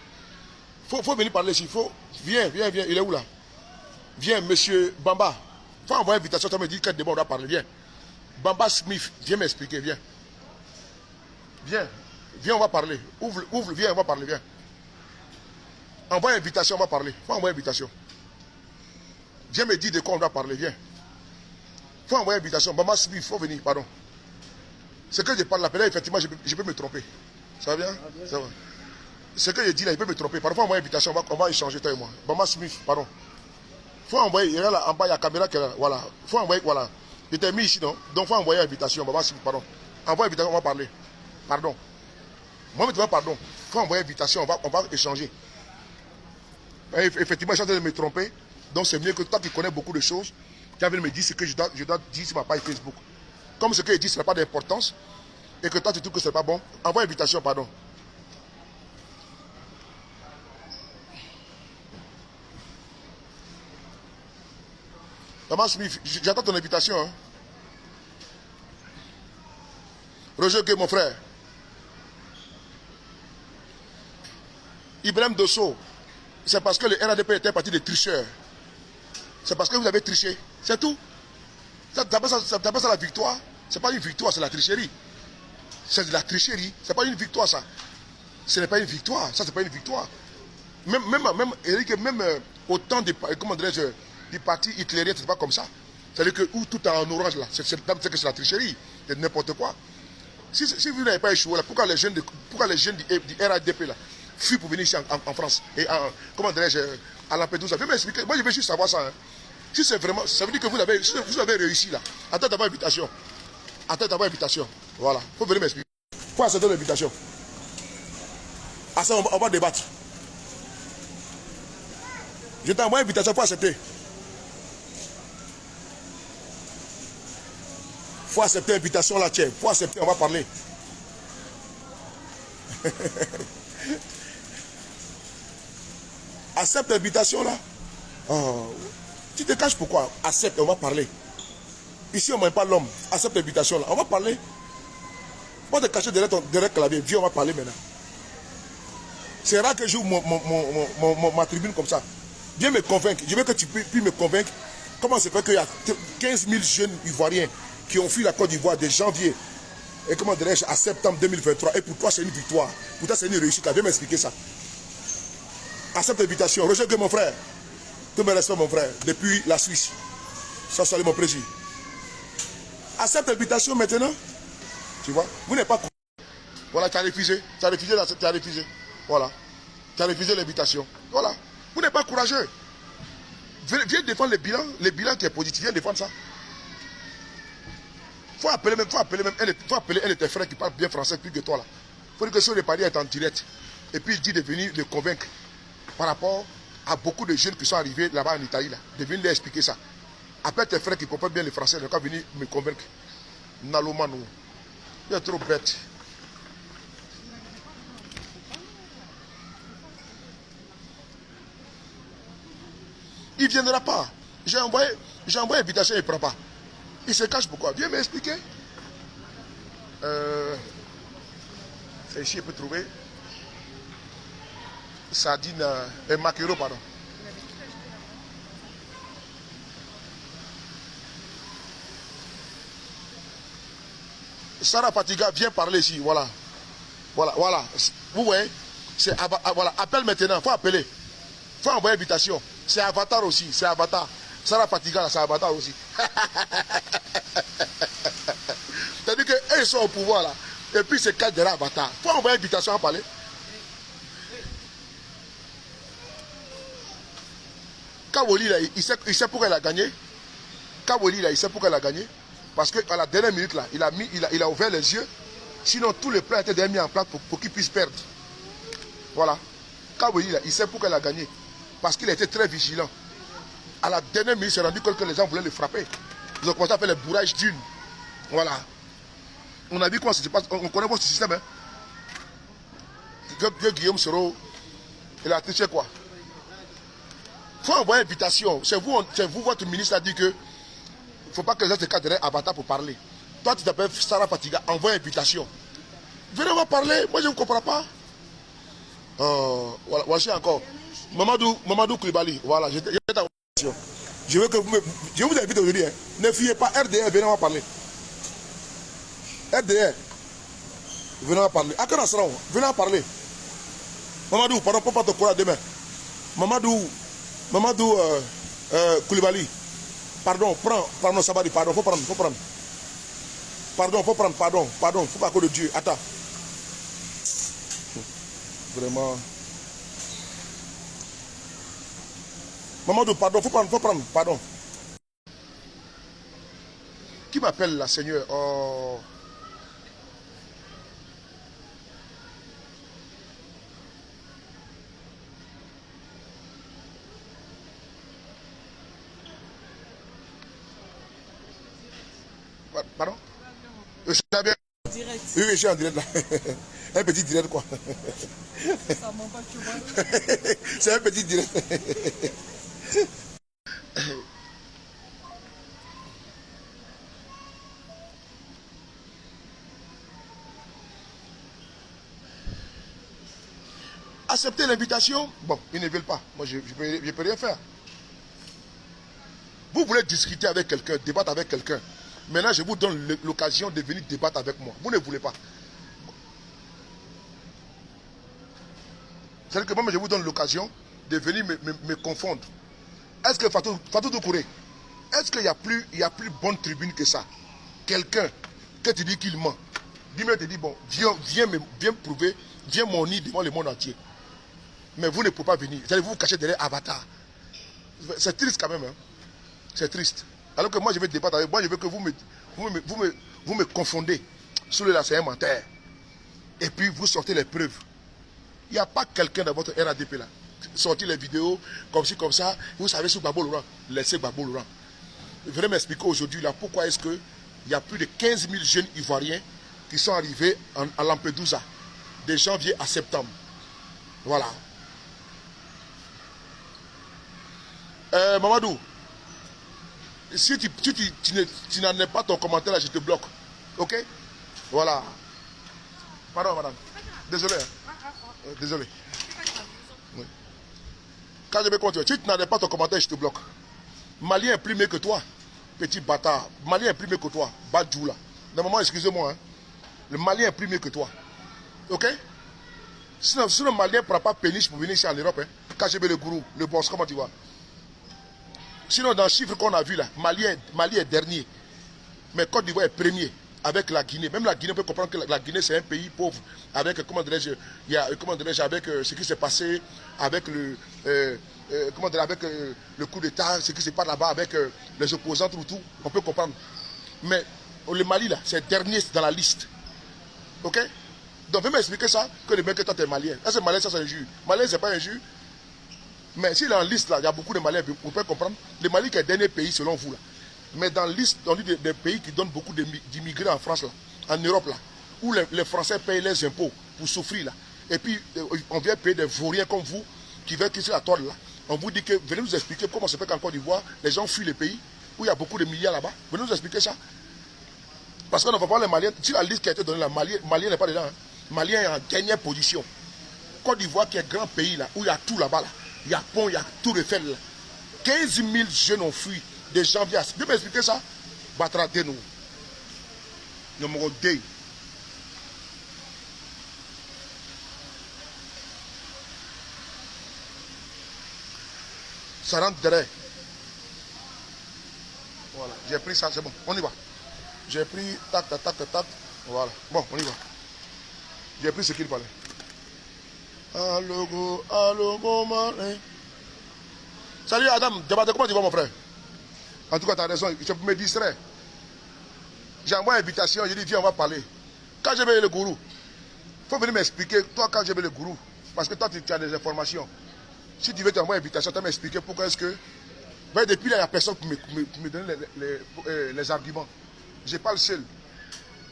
Speaker 1: Faut venir parler ici. Viens. Il est où là? Viens, monsieur Bamba. Faut envoyer une invitation. Tu me dis quel débat on doit parler. Viens. Bamba Smith, viens m'expliquer. Viens. Viens, on va parler. Ouvre, viens, on va parler. Viens. Envoie une invitation, on va parler. Faut envoyer une invitation. Viens me dire de quoi on doit parler, viens. Il faut envoyer invitation. Bama Smith, il faut venir, pardon. Ce que je parle là, peut-être effectivement, je peux me tromper. Ça va bien? Ça va. Ce que je dis là, il peut me tromper. Parfois, envoyer invitation, on va échanger, toi et moi. Bama Smith, pardon. Il faut envoyer, il y a là, en bas, il y a la caméra qui est là, voilà. Il faut envoyer, voilà. Je t'ai mis ici, non? Donc, il faut envoyer invitation, Bama Smith, pardon. Envoie invitation, on va parler. Pardon. Moi, je te dis pardon. Il faut envoyer invitation, on va échanger. Et effectivement, je suis en train de me tromper. Donc, c'est mieux que toi qui connais beaucoup de choses, tu viens me dire ce que je dois dire sur ma page Facebook. Comme ce que je dis, ce n'a pas d'importance, et que toi, tu trouves que ce n'est pas bon, envoie invitation, pardon. Thomas Smith, j'attends ton invitation. Hein. Roger Gué, mon frère. Ibrahim Dosso, c'est parce que le RADP était parti des tricheurs. C'est parce que vous avez triché. C'est tout. Ça t'appelle ça la victoire. Ce n'est pas une victoire, c'est la tricherie. C'est de la tricherie. Ce n'est pas une victoire, ça. Ce n'est pas une victoire. Ça, ce n'est pas une victoire. Même Eric, même au temps du parti hitlérien, ce n'est pas comme ça. C'est-à-dire que où tout est en orange, là, c'est que c'est la tricherie. C'est n'importe quoi. Si vous n'avez pas échoué, là, pourquoi les jeunes du RADP, là, fuient pour venir ici en France et comment dirais-je, à Lampedusa? Viens m'expliquer. Moi, je veux juste savoir ça. Hein. Si c'est vraiment, ça veut dire que vous avez réussi là. Attends d'avoir invitation. Attends d'avoir invitation. Voilà. Il faut venir m'expliquer. Faut accepter l'invitation. À ça, on va débattre. Je t'envoie l'invitation, il faut accepter. Il faut accepter l'invitation là, tiens. Il faut accepter, on va parler. Accepte l'invitation là. Oh. Tu te caches pourquoi? Accepte, on va parler. Ici, on ne met pas l'homme. Accepte l'invitation là. On va parler. Pas te cacher derrière le clavier. Viens, on va parler maintenant. C'est rare que j'ouvre ma tribune comme ça. Viens me convaincre. Je veux que tu puisses me convaincre. Comment c'est fait qu'il y a 15 000 jeunes Ivoiriens qui ont fui la Côte d'Ivoire de janvier et comment dirais-je à septembre 2023. Et pour toi, c'est une victoire. Pour toi, c'est une réussite. Viens m'expliquer ça. Accepte l'invitation. Roger Gué, mon frère. Tout me respect, mon frère. Depuis la Suisse. Ça, salut mon plaisir. Accepte l'invitation maintenant. Tu vois. Vous n'êtes pas. Voilà, tu as refusé. Tu as refusé. Tu as refusé. Voilà. Tu as refusé l'invitation. Voilà. Vous n'êtes pas courageux. Viens défendre le bilan qui est positif. Viens défendre ça. Il faut appeler un de tes frères qui parle bien français plus que toi là. Il faut dire que ce pari est en direct. Et puis il dit de venir le convaincre par rapport à beaucoup de jeunes qui sont arrivés là-bas en Italie là. De venir leur expliquer ça. Appelle tes frères qui comprennent bien le français. Ils vont venir me convaincre. Nalomano. Il est trop bête. Il ne viendra pas. J'ai envoyé invitation, il ne prend pas. Il se cache pourquoi? Viens m'expliquer. C'est ici, il peut trouver. Sardine et maquereau, pardon. Sarah Fatiga, viens parler ici. Voilà. Voilà. Vous voyez? Voilà. Appelle maintenant. Il faut appeler. Il faut envoyer invitation. C'est Avatar aussi. C'est Avatar. Sarah Fatiga, c'est Avatar aussi. C'est-à-dire qu'ils sont au pouvoir là. Et puis c'est quatre derrière Avatar. Il faut envoyer invitation à parler. Kawoli là, il sait pourquoi elle a gagné. Kawoli là, il sait pourquoi elle a gagné. Parce qu'à la dernière minute là, il a ouvert les yeux. Sinon tous les plans étaient déjà mis en place pour qu'il puisse perdre. Voilà. Kawoli là, il sait pourquoi elle a gagné. Parce qu'il était très vigilant. À la dernière minute, il s'est rendu compte que les gens voulaient le frapper. Ils ont commencé à faire les bourrages d'une. Voilà. On a vu comment ça se passe. On connaît votre système. Hein? Guillaume Soro, il a triché quoi? Il faut envoyer une invitation. C'est vous, votre ministre a dit que il ne faut pas que les gens se cadrent Avatar pour parler. Toi, tu t'appelles Sarah Fatiga, envoie une invitation. Venez, on va parler. Moi, je ne comprends pas. Voilà, voici encore. Mamadou Koulibaly. Voilà, je veux que je vous invite aujourd'hui. Hein. Ne fuyez pas. RDR, venez, on va parler. RDR. Venez, on va parler. À quel instant? Venez, on va parler. Mamadou, pardon, pas te courage demain. Mamadou, Koulibaly. Pardon, prends. Pardon, Sabari, pardon, faut prendre, faut prendre. Pardon, faut prendre, pardon, pardon, faut pas à cause de Dieu. Attends. Vraiment. Mamadou, pardon, faut prendre, pardon. Qui m'appelle là, Seigneur? Oh. Pardon? Je suis bien.
Speaker 4: Direct.
Speaker 1: Oui, oui, je suis en direct là. Un petit direct quoi.
Speaker 4: Ça m'en va, tu vois.
Speaker 1: C'est un petit direct. Accepter l'invitation. Bon, ils ne veulent pas. Moi, je ne peux rien faire. Vous voulez discuter avec quelqu'un, débattre avec quelqu'un. Maintenant, je vous donne l'occasion de venir débattre avec moi. Vous ne voulez pas. C'est-à-dire que moi, je vous donne l'occasion de venir me confondre. Est-ce que Fatou Doucouré, est-ce qu'il y a plus bonne tribune que ça? Quelqu'un que tu dis qu'il ment. Dis-moi, te dit, bon, viens prouver, viens m'honner devant le monde entier. Mais vous ne pouvez pas venir. C'est-à-dire vous vous cachez derrière Avatar. C'est triste quand même. Hein? C'est triste. Alors que moi, je vais débattre avec moi, je veux que vous me confondez. Sur là, c'est un menteur. Et puis, vous sortez les preuves. Il n'y a pas quelqu'un dans votre RADP là. Sortir les vidéos, comme ci, comme ça. Vous savez sur Gbagbo Laurent. Laissez Gbagbo Laurent. Venez m'expliquer aujourd'hui là, pourquoi est-ce qu'il y a plus de 15 000 jeunes Ivoiriens qui sont arrivés à Lampedusa, de janvier à septembre. Voilà. Mamadou, si tu n'en es pas ton commentaire là, je te bloque. Ok? Voilà. Pardon, madame. Désolé. Hein? Désolé. Oui. Quand je vais continuer, si tu n'en es pas ton commentaire, je te bloque. Malien est plus mieux que toi, petit bâtard. Malien est plus mieux que toi, Badjou là. Normalement, excusez-moi. Hein. Le Malien est plus mieux que toi. Ok? Sinon le Malien ne prend pas péniche pour venir ici en Europe. Hein. KGB le gourou, le boss, comment tu vois? Sinon, dans le chiffre qu'on a vu là, Mali est dernier. Mais Côte d'Ivoire est premier avec la Guinée. Même la Guinée, on peut comprendre que la Guinée, c'est un pays pauvre. Avec, comment dirais-je, avec ce qui s'est passé, avec avec le coup d'État, ce qui se passe là-bas, avec les opposants, tout, on peut comprendre. Mais le Mali, là, c'est dernier dans la liste. Ok? Donc, viens m'expliquer ça, que le mec, toi, t'es malien. Est-ce que malien, ça, c'est un jus? Malien, c'est pas un jus. Mais s'il est en liste, là, il y a beaucoup de Maliens, vous pouvez comprendre. Le Mali qui est le dernier pays selon vous. Là. Mais dans la liste, on dit des pays qui donnent beaucoup d'immigrés en France, là, en Europe, là, où les Français payent les impôts pour souffrir. Là. Et puis, on vient payer des vauriens comme vous, qui veulent quitter la toile. Là. On vous dit que, venez nous expliquer comment ça fait qu'en Côte d'Ivoire, les gens fuient les pays, où il y a beaucoup de milliards là-bas. Venez nous expliquer ça. Parce qu'on ne va pas les Maliens. Si la liste qui a été donnée, là, Malien n'est pas dedans. Hein. Malien est en dernière position. Côte d'Ivoire qui est un grand pays, là, où il y a tout là-bas. Là. Il y a pont, il y a tout refait là. 15 000 jeunes ont fui de janvier à... Tu peux m'expliquer ça? Batra de nous. Numéro 2. Ça rentre derrière. Voilà. J'ai pris ça, c'est bon. On y va. J'ai pris tac, tac, tac, tac. Voilà. Bon, on y va. J'ai pris ce qu'il fallait. Allo, marin. Salut Adam, comment tu vas mon frère? En tout cas, tu as raison, je me distrais. J'ai envoyé une invitation, j'ai dit viens, on va parler. Quand j'ai vu le gourou, il faut venir m'expliquer, toi quand j'ai vu le gourou, parce que toi tu as des informations. Si tu veux t'envoyer une invitation, tu vas m'expliquer pourquoi est-ce que... Ben, depuis là, il n'y a personne pour me donner les arguments. Je parle seul.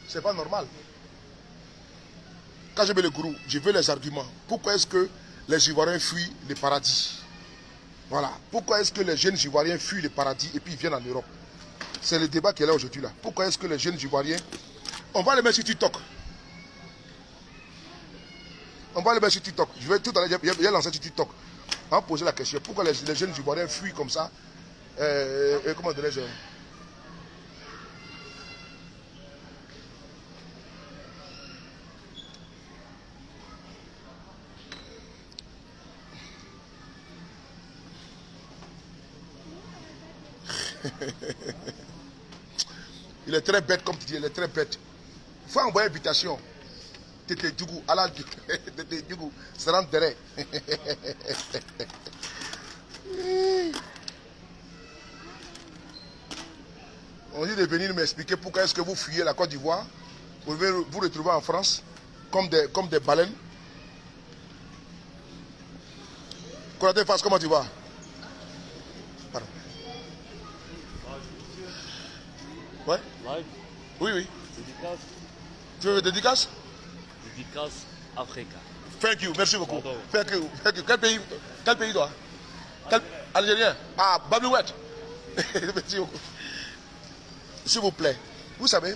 Speaker 1: C'est pas normal. Quand je veux le gourou, je veux les arguments. Pourquoi est-ce que les Ivoiriens fuient le paradis? Voilà. Pourquoi est-ce que les jeunes Ivoiriens fuient le paradis et puis viennent en Europe? C'est le débat qui est là aujourd'hui. Là. Pourquoi est-ce que les jeunes Ivoiriens... On va les mettre sur TikTok. On va les mettre sur TikTok. Je vais tout à l'heure, j'ai lancé sur TikTok. On va poser la question. Pourquoi les jeunes Ivoiriens fuient comme ça? Comment dirais-je? Il est très bête, comme tu dis, il est très bête. Il faut envoyer invitation. Tété Djougou, Allah Tété Djougou, ça rentre derrière. On dit de venir m'expliquer pourquoi est-ce que vous fuyez la Côte d'Ivoire. Vous devez vous retrouver en France comme des baleines. Konaté Face, comment tu vas? Pardon. Ouais?
Speaker 5: Live,
Speaker 1: Oui, oui.
Speaker 5: dédicace,
Speaker 1: Tu veux une dédicace?
Speaker 5: dédicace Africa.
Speaker 1: Thank you, merci beaucoup.
Speaker 5: Pardon.
Speaker 1: Thank you, thank you. Quel pays toi? Algérien. Ah, Babouette. Merci beaucoup. S'il vous plaît, vous savez,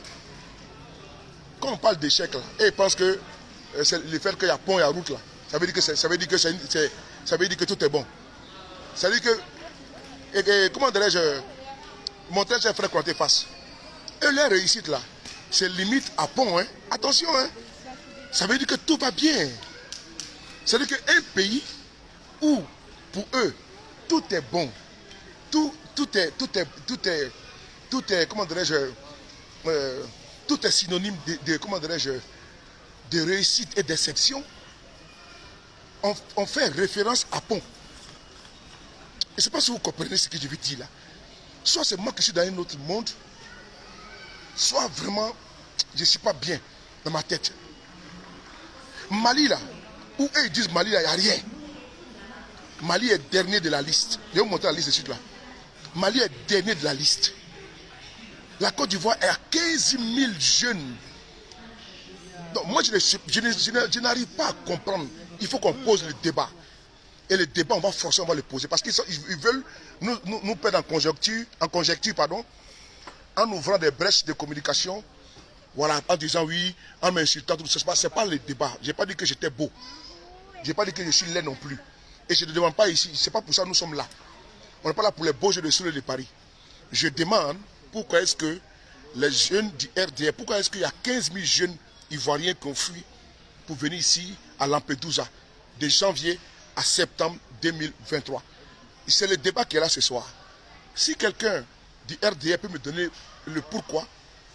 Speaker 1: quand on parle d'échec là, et ils pensent que c'est le fait qu'il y a pont et la route là, ça veut dire que tout est bon. Ça veut dire que, comment dirais-je, mon très cher frère Konaté Face, et leur réussite là, c'est limite à pont, hein. Attention, hein. Ça veut dire que tout va bien. C'est-à-dire qu'un pays où, pour eux, tout est bon, tout est, comment dirais-je, tout est synonyme comment dirais-je, de réussite et d'exception. On fait référence à pont. Je ne sais pas si vous comprenez ce que je veux dire là. Soit c'est moi qui suis dans un autre monde, soit vraiment, je ne suis pas bien dans ma tête. Mali là, où eux ils disent Mali là, il n'y a rien. Mali est dernier de la liste. Je vais vous montrer la liste de suite là. Mali est dernier de la liste. La Côte d'Ivoire est à 15 000 jeunes. Donc moi je n'arrive pas à comprendre. Il faut qu'on pose le débat. Et le débat, on va forcément le poser. Parce qu'ils veulent nous perdre en conjecture, pardon, en ouvrant des brèches de communication. Voilà, en disant oui, en m'insultant, tout ça. Ce n'est pas le débat. Je n'ai pas dit que j'étais beau. Je n'ai pas dit que je suis laid non plus. Et je ne demande pas ici, ce n'est pas pour ça que nous sommes là. On n'est pas là pour les beaux jeux de Soleil de Paris. Je demande pourquoi est-ce que les jeunes du RDR, pourquoi est-ce qu'il y a 15 000 jeunes ivoiriens qui ont fui pour venir ici à Lampedusa de janvier à septembre 2023. C'est le débat qui est là ce soir. Si quelqu'un du RDR peut me donner le pourquoi,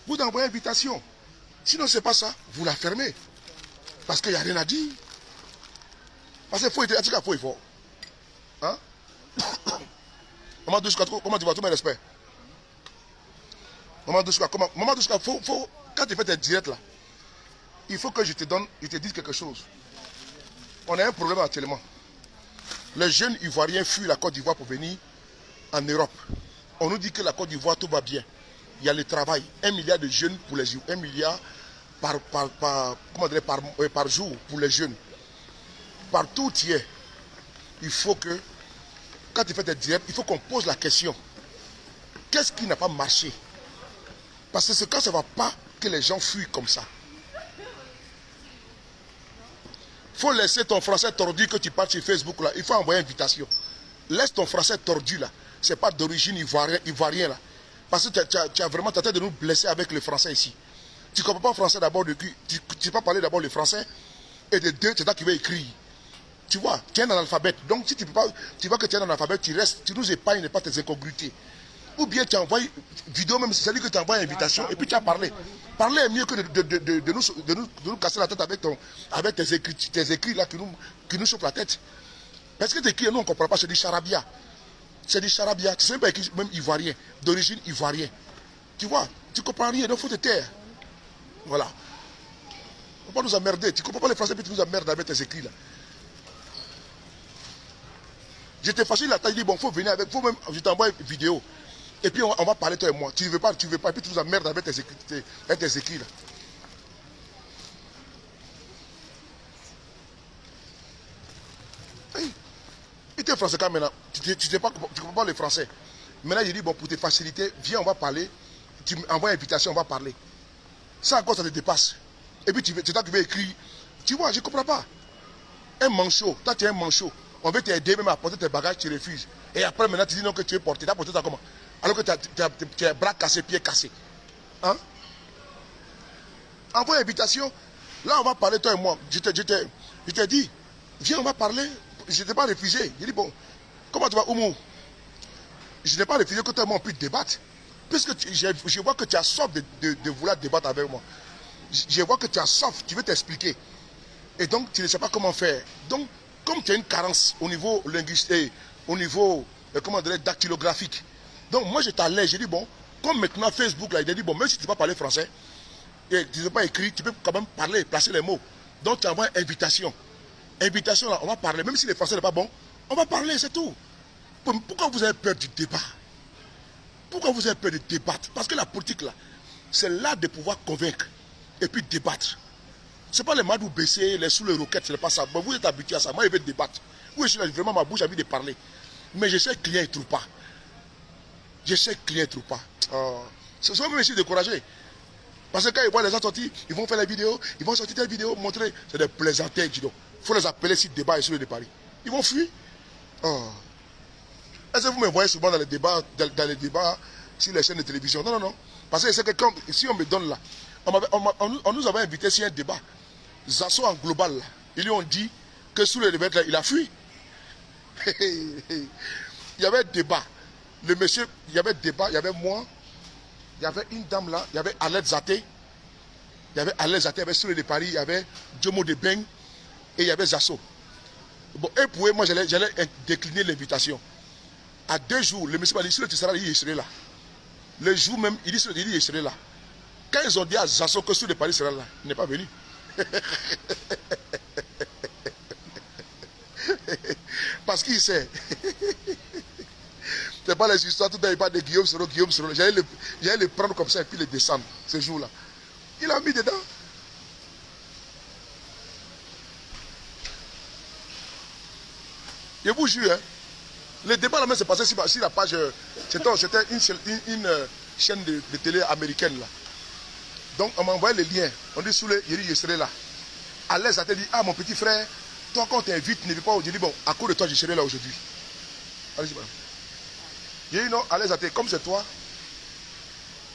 Speaker 1: vous envoyez invitation. Sinon, ce n'est pas ça, vous la fermez. Parce qu'il n'y a rien à dire. Parce qu'il faut être il faut. Hein? Maman Douchka, comment tu vas? Tous mes respects. Maman Douchka, quand tu fais tes directs là, il faut que je te dise quelque chose. On a un problème actuellement. Les jeunes Ivoiriens fuient la Côte d'Ivoire pour venir en Europe. On nous dit que la Côte d'Ivoire, tout va bien. Il y a le travail. 1 milliard de jeunes pour les jeunes. 1 milliard par jour pour les jeunes. Partout où tu es, il faut que, quand tu fais tes directs, il faut qu'on pose la question. Qu'est-ce qui n'a pas marché? Parce que c'est quand ça ne va pas que les gens fuient comme ça. Il faut laisser ton français tordu que tu parles sur Facebook là. Il faut envoyer une invitation. Laisse ton français tordu là. Ce n'est pas d'origine ivoirien là. Parce que tu as vraiment tenté de nous blesser avec le français ici. Tu ne comprends pas le français d'abord. Tu ne peux pas parler d'abord le français. Et de deux, c'est toi qui vas écrire. Tu vois, tu es un analphabète. Donc si tu vois que tu es un analphabète, tu nous épargnes pas tes incongruités. Ou bien tu envoies vidéo même, c'est-à-dire que tu envoies une invitation et puis tu as parlé. Parler est mieux que de nous casser la tête avec tes écrits là qui nous chauffent la tête. Parce que tes écrits, nous on ne comprend pas, c'est du charabia. C'est du charabia, c'est même écrit même ivoirien, d'origine ivoirienne. Tu vois, tu ne comprends rien, donc il faut te taire. Voilà. On ne peut pas nous emmerder. Tu ne comprends pas le français, puis tu nous emmerdes avec tes écrits là. J'étais facile là, tu as dit bon, il faut venir avec, faut même, je t'envoie une vidéo. Et puis on va parler toi et moi. Tu ne veux pas, et puis tu nous emmerdes avec tes écrits là. Hey, il était français quand maintenant. Tu ne comprends pas le français. Maintenant, il dit bon, pour te faciliter, viens, on va parler. Tu m'envoies une invitation, on va parler. Ça encore, ça te dépasse. Et puis c'est toi qui vas écrire. Tu vois, je ne comprends pas. Un manchot, toi tu es un manchot. On veut t'aider même à porter tes bagages, tu refuses. Et après, maintenant, tu dis non que tu es porté. Tu as porté ça comment? Alors que tu as bras cassés, pieds cassés. Hein? Envoie une invitation. Là, on va parler, toi et moi. Je t'ai dit, viens, on va parler. Je ne t'ai pas refusé. J'ai dit, bon, comment tu vas, Oumou? je n'ai pas refusé que toi et moi on puisse débattre. Puisque je vois que tu as soif de vouloir débattre avec moi. Je vois que tu as soif, tu veux t'expliquer. Et donc, tu ne sais pas comment faire. Donc, comme tu as une carence au niveau linguistique, au niveau, comment dire, dactylographique. Donc, moi, je t'allège. J'ai dit, bon, comme maintenant Facebook, là, il a dit, bon, même si tu ne sais pas parler français, et tu ne sais pas écrire, tu peux quand même parler, placer les mots. Donc, tu envoies invitation. Invitation, là, on va parler. Même si le français n'est pas bon, on va parler, c'est tout. Pourquoi vous avez peur du débat? Pourquoi vous avez peur de débattre? Parce que la politique, là, c'est l'art de pouvoir convaincre et puis débattre. Ce n'est pas les madous baissés, les sous les roquettes, ce n'est pas ça. Bon, vous êtes habitués à ça. Moi, je vais débattre. Oui, je suis là, vraiment, ma bouche a envie de parler. Mais je sais que le client ne trouve pas. Je sais que le client ne trouve pas. Ce sont même ici découragés. Parce que quand ils voient les gens sortir, ils vont faire la vidéo, ils vont sortir telle vidéo, montrer. C'est des plaisanteries, dis donc. Il faut les appeler si le débat est sur le Paris. Ils vont fuir. Est-ce que vous me voyez souvent dans les débats sur les chaînes de télévision? Non, non, non. Parce que c'est que quand, si on me donne là, on nous avait invité sur un débat. Zasso en global, là, ils lui ont dit que sous les événements, il a fui. Il y avait débat. Le monsieur, il y avait débat, il y avait moi, il y avait une dame là, il y avait Alette Zaté. Il y avait Alette Zaté, il y avait Soule de Paris, il y avait Djomo de Beng et il y avait Zasso. Bon, et pour eux, moi, j'allais décliner l'invitation. À 2 jours, le monsieur m'a dit, si tu seras là, il serait là. Le jour même, il dit, il serait là. Quand ils ont dit à Zasso que Soule de Paris sera là, il n'est pas venu. Parce qu'il sait. C'est pas les histoires, tout le temps il parle de Guillaume Soro. J'allais le prendre comme ça et puis le descendre ce jour-là. Il a mis dedans. Je vous jure, hein, le débat là même s'est passé sur la page. C'était une chaîne de télé américaine là. Donc on m'a envoyé le lien. On dit sous le, je serai là. À l'aise, ça te dit, ah mon petit frère, toi quand tu invites, ne viens pas. Je dis bon, à cause de toi, je serai là aujourd'hui. Allez-y, madame. J'ai dit non, à l'aise, comme c'est toi,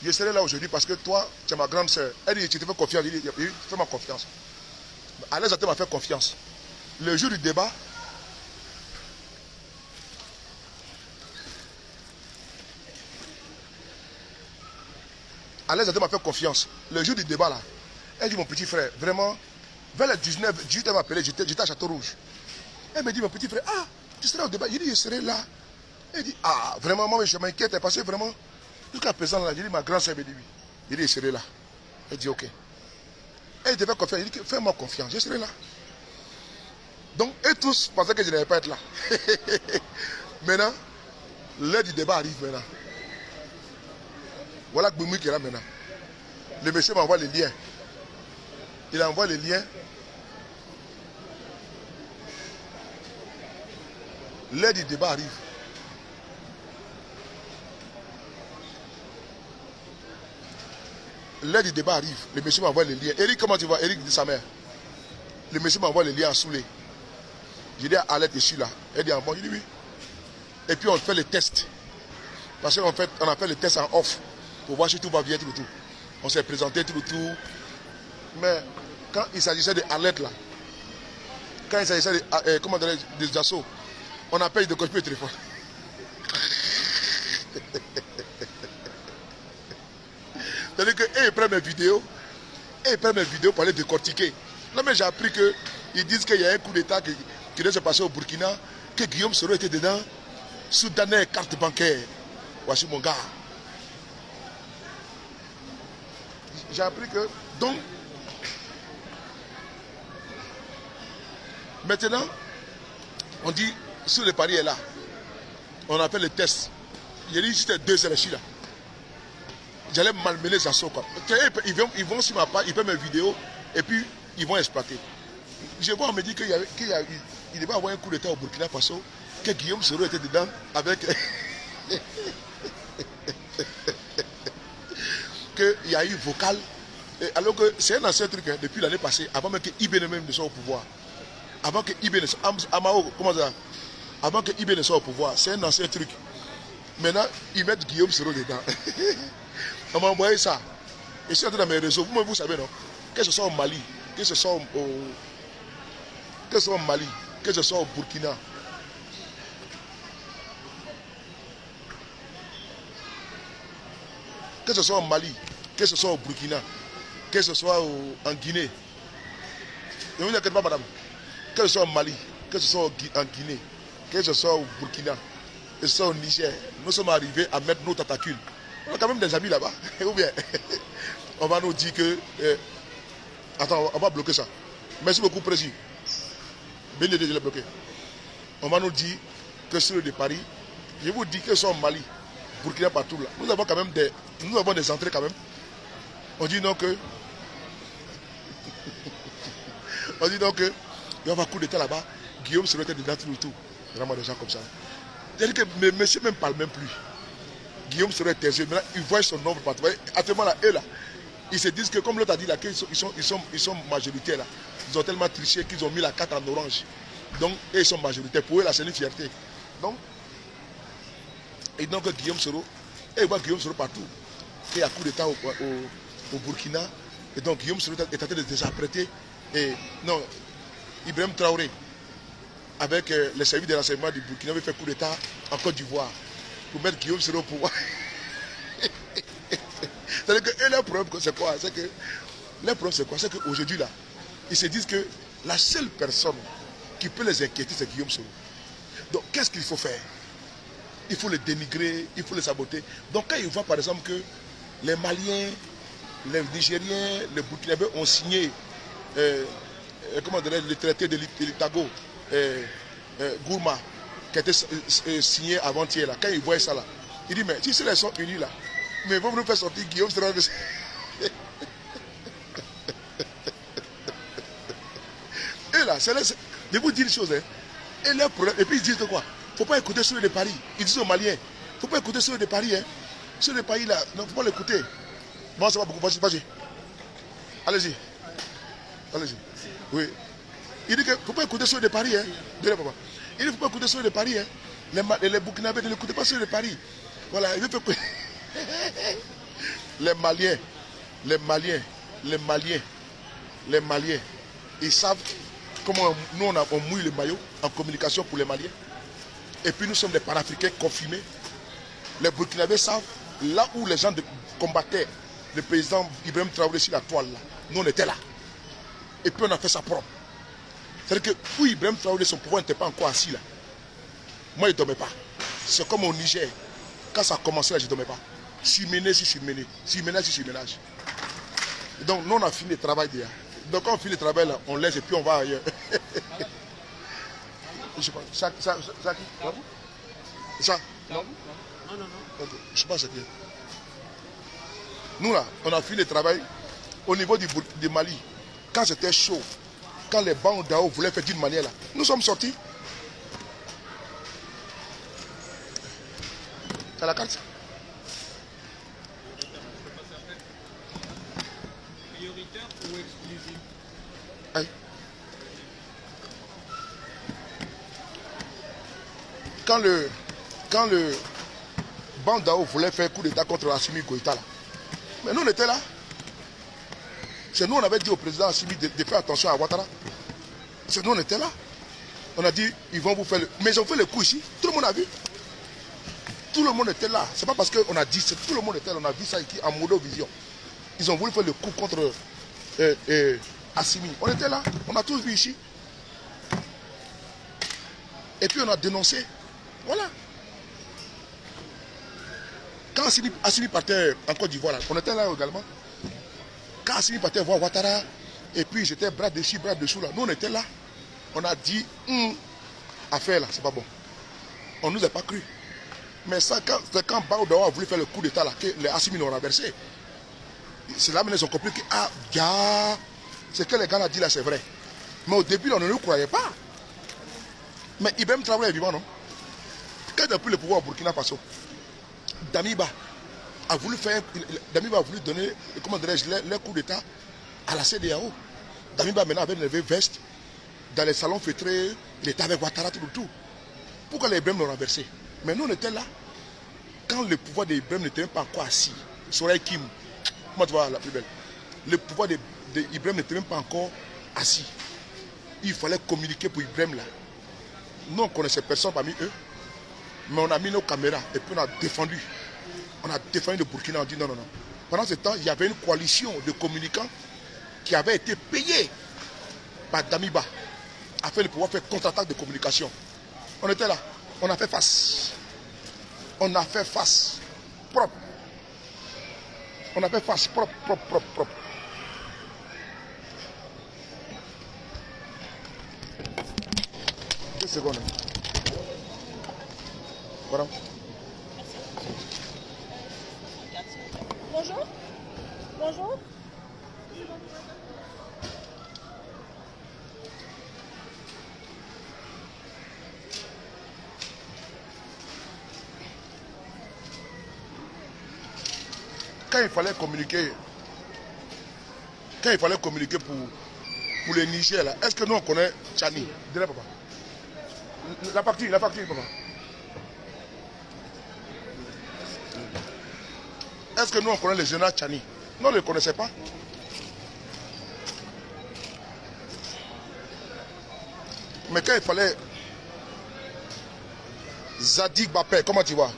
Speaker 1: je serai là aujourd'hui parce que toi, tu es ma grande soeur. Elle dit, tu te fais confiance. Il dit, fais-moi confiance. À l'aise, m'a fait confiance. Le jour du débat, à l'aise, m'a fait confiance. Le jour du débat là, elle dit, mon petit frère, vraiment, vers les 18, elle m'a appelé, j'étais à Château Rouge. Elle me dit, mon petit frère, ah, tu seras au débat. Il dit, je serai là. Elle dit, ah, vraiment, moi, je m'inquiète parce que vraiment, jusqu'à présent, là, j'ai dit, ma grande soeur me dit oui. Il dit, je serai là. Elle dit, ok. Elle devait confiance. Il dit, fais-moi confiance, je serai là. Donc, eux tous pensaient que je n'allais pas être là. Maintenant, l'heure du débat arrive maintenant. Voilà Gboumi qui est là maintenant. Le monsieur m'envoie les liens. Il envoie les liens. L'heure du débat arrive. L'heure du débat arrive. Le monsieur m'envoie les liens. Eric, comment tu vas? Eric dit sa mère. Le monsieur m'envoie les liens à Soulé. J'ai dit à Alette, je suis là. Elle dit, bon, il dit oui. Et puis on fait les tests. Parce qu'on a fait les tests en off. Pour voir si tout va bien, tout. On s'est présenté tout. Mais quand il s'agissait de Alette là, quand il s'agissait de, comment dire, des assauts, on appelle de copier le téléphone. C'est-à-dire qu'ils prennent mes vidéos, pour aller décortiquer. Là, mais j'ai appris qu'ils disent qu'il y a un coup d'État qui doit se passer au Burkina, que Guillaume Soro était dedans, Soudanais, carte bancaire. Voici mon gars. J'ai appris que, donc, maintenant, on dit, sur le pari est là. On a fait le test. J'ai dit, c'était 2 heures là. J'allais malmener les assauts. Ils vont sur ma page, ils prennent mes vidéos et puis ils vont exploiter. Je vois, on me dit qu'il devait avoir un coup d'état au Burkina Faso, que Guillaume Soro était dedans avec. Qu'il y a eu vocal. Et alors que c'est un ancien truc, hein, depuis l'année passée, avant même que Ibé même ne soit au pouvoir. Avant que Ibé ne soit. Comment ça? Avant que Ibé ne soit au pouvoir, c'est un ancien truc. Maintenant, ils mettent Guillaume Soro dedans. On m'a envoyé ça. Et c'est dans mes réseaux. Vous savez, non? Que ce soit au Mali, que ce soit au Mali, que ce soit au Burkina. que ce soit au Mali, que ce soit au Burkina, que ce soit en Guinée. Ne vous inquiétez pas, madame. Que ce soit au Mali, que ce soit en Guinée, que ce soit au Burkina, que ce soit au Niger, nous sommes arrivés à mettre nos tentacules. On a quand même des amis là-bas. Ou bien, on va nous dire que... attends, on va bloquer ça. Merci beaucoup, Président. Bien aidé de le bloquer. On va nous dire que sur le de Paris, je vous dis que ce soit au Mali, Burkina, partout là, nous avons quand même des entrées quand même. On dit donc que... on dit donc que... il y aura un coup d'état là-bas, Guillaume serait dedans tout le tout. Vraiment des gens comme ça. C'est-à-dire que le monsieur même parle même plus. Guillaume serait taiseux. Maintenant, il voit son nombre partout. Actuellement là, eux là, ils se disent que comme l'autre a dit là, qu'ils sont majoritaires là. Ils ont tellement triché qu'ils ont mis la carte en orange. Donc, eux, ils sont majoritaires. Pour eux là, c'est une fierté. Donc, et donc Guillaume Soro, et il voit Guillaume Soro partout. Il y a coup d'état au Burkina. Et donc Guillaume Soro est en train de se apprêter. Et non, Ibrahim Traoré, avec les services de renseignement du Burkina, avait fait coup d'état en Côte d'Ivoire pour mettre Guillaume Soro au pouvoir. C'est-à-dire que leur problème, c'est quoi? C'est que leur problème, c'est quoi? C'est qu'aujourd'hui, là, ils se disent que la seule personne qui peut les inquiéter, c'est Guillaume Soro. Donc, qu'est-ce qu'il faut faire? Il faut le dénigrer, il faut le saboter. Donc, quand ils voient, par exemple, que les Maliens, les Nigériens, les Burkinabés ont signé comment dirais, le traité de l'Itago, Gourma, qui a été signé avant-hier, là. Quand ils voient ça, là, ils disent, mais si ceux-là sont unis, là, mais ils vont nous faire sortir Guillaume Soro. Et là, je vous dis une chose, hein. Et leur problème, et puis ils disent de quoi? Il ne faut pas écouter ceux de Paris. Ils disent aux Maliens, il ne faut pas écouter ceux de Paris. Hein. Ceux de Paris, là, il ne faut pas l'écouter. Bon, ça va beaucoup, vas-y. Allez-y. Allez-y. Oui. Il dit qu'il ne faut pas écouter ceux de Paris. Hein. Il dit qu'il ne faut pas écouter ceux de Paris. Hein. Les Burkinabés, ne l'écoutez pas ceux de Paris. Voilà, il veut faire... Les Maliens, ils savent comment nous on mouille le maillot en communication pour les Maliens. Et puis nous sommes des panafricains confirmés. Les Burkinabés savent là où les gens combattaient le président Ibrahim Traoré sur la toile là. Nous on était là. Et puis on a fait ça propre. C'est-à-dire que où Ibrahim Traoré, son pouvoir n'était pas encore assis là. Moi je ne dormais pas. C'est comme au Niger. Quand ça a commencé là, je ne dormais pas. Surménage. Donc nous on a fini le travail déjà. Donc quand on finit le travail là, on laisse et puis on va ailleurs. Je sais pas. Ça non. Okay. Je sais pas ce que. Nous là, on a fini le travail au niveau du Mali. Quand c'était chaud, quand les bandes d'Ao voulaient faire d'une manière là, nous sommes sortis. C'est la carte.
Speaker 4: Prioritaire ou exclusif?
Speaker 1: Aïe. Quand le Bandao voulait faire coup d'état contre Assimi Goïta là, mais nous on était là. C'est nous on avait dit au président Assimi de faire attention à Ouattara. C'est nous on était là. On a dit ils vont vous faire le... Mais ils ont fait le coup ici. Tout le monde a vu. Tout le monde était là. C'est pas parce qu'on a dit, c'est tout le monde était là. On a vu ça ici en modo vision. Ils ont voulu faire le coup contre Assimi. On était là. On a tous vu ici. Et puis on a dénoncé. Voilà. Quand Assimi partait en Côte d'Ivoire, on était là également. Quand Assimi partait voir Ouattara, et puis j'étais bras dessus, bras dessous là. Nous on était là. On a dit, affaire là, c'est pas bon. On ne nous a pas cru. Mais ça, quand Baoudawa a voulu faire le coup d'état là, que les Assimi l'ont renversé, c'est là qu'ils ont compris que, ce que les gars ont dit là, c'est vrai. Mais au début, on ne nous croyait pas. Mais Ibrahim Traoré est vivant, non? Quand il a pris le pouvoir au Burkina Faso, Damiba a voulu donner, comment dirais-je, le coup d'état à la CEDEAO. Damiba maintenant avait levé veste dans les salons feutrés, il était avec Ouattara, tout. Pourquoi les Ibrahim l'ont renversé? Mais nous on était là. Quand le pouvoir d'Ibrahim n'était même pas encore assis, Soraya Kim, comment tu vois la plus belle? Le pouvoir d'Ibrahim n'était même pas encore assis. Il fallait communiquer pour Ibrahim là. Nous on connaissait personne parmi eux, mais on a mis nos caméras et puis on a défendu. On a défendu le Burkina, on dit non, non, non. Pendant ce temps, il y avait une coalition de communicants qui avait été payée par Damiba afin de pouvoir faire contre-attaque de communication. On était là, on a fait face. On a fait face propre. On a fait face propre, propre, propre, propre. Deux secondes. Voilà.
Speaker 6: Bonjour. Bonjour.
Speaker 1: Quand il fallait communiquer, pour le Niger, là, est-ce que nous on connaît Tchani? Dis-le, papa. La facture, papa. Est-ce que nous on connaît le général Tchani? Non, on ne le connaissait pas. Mais quand il fallait Zadig Bapé, comment tu vois?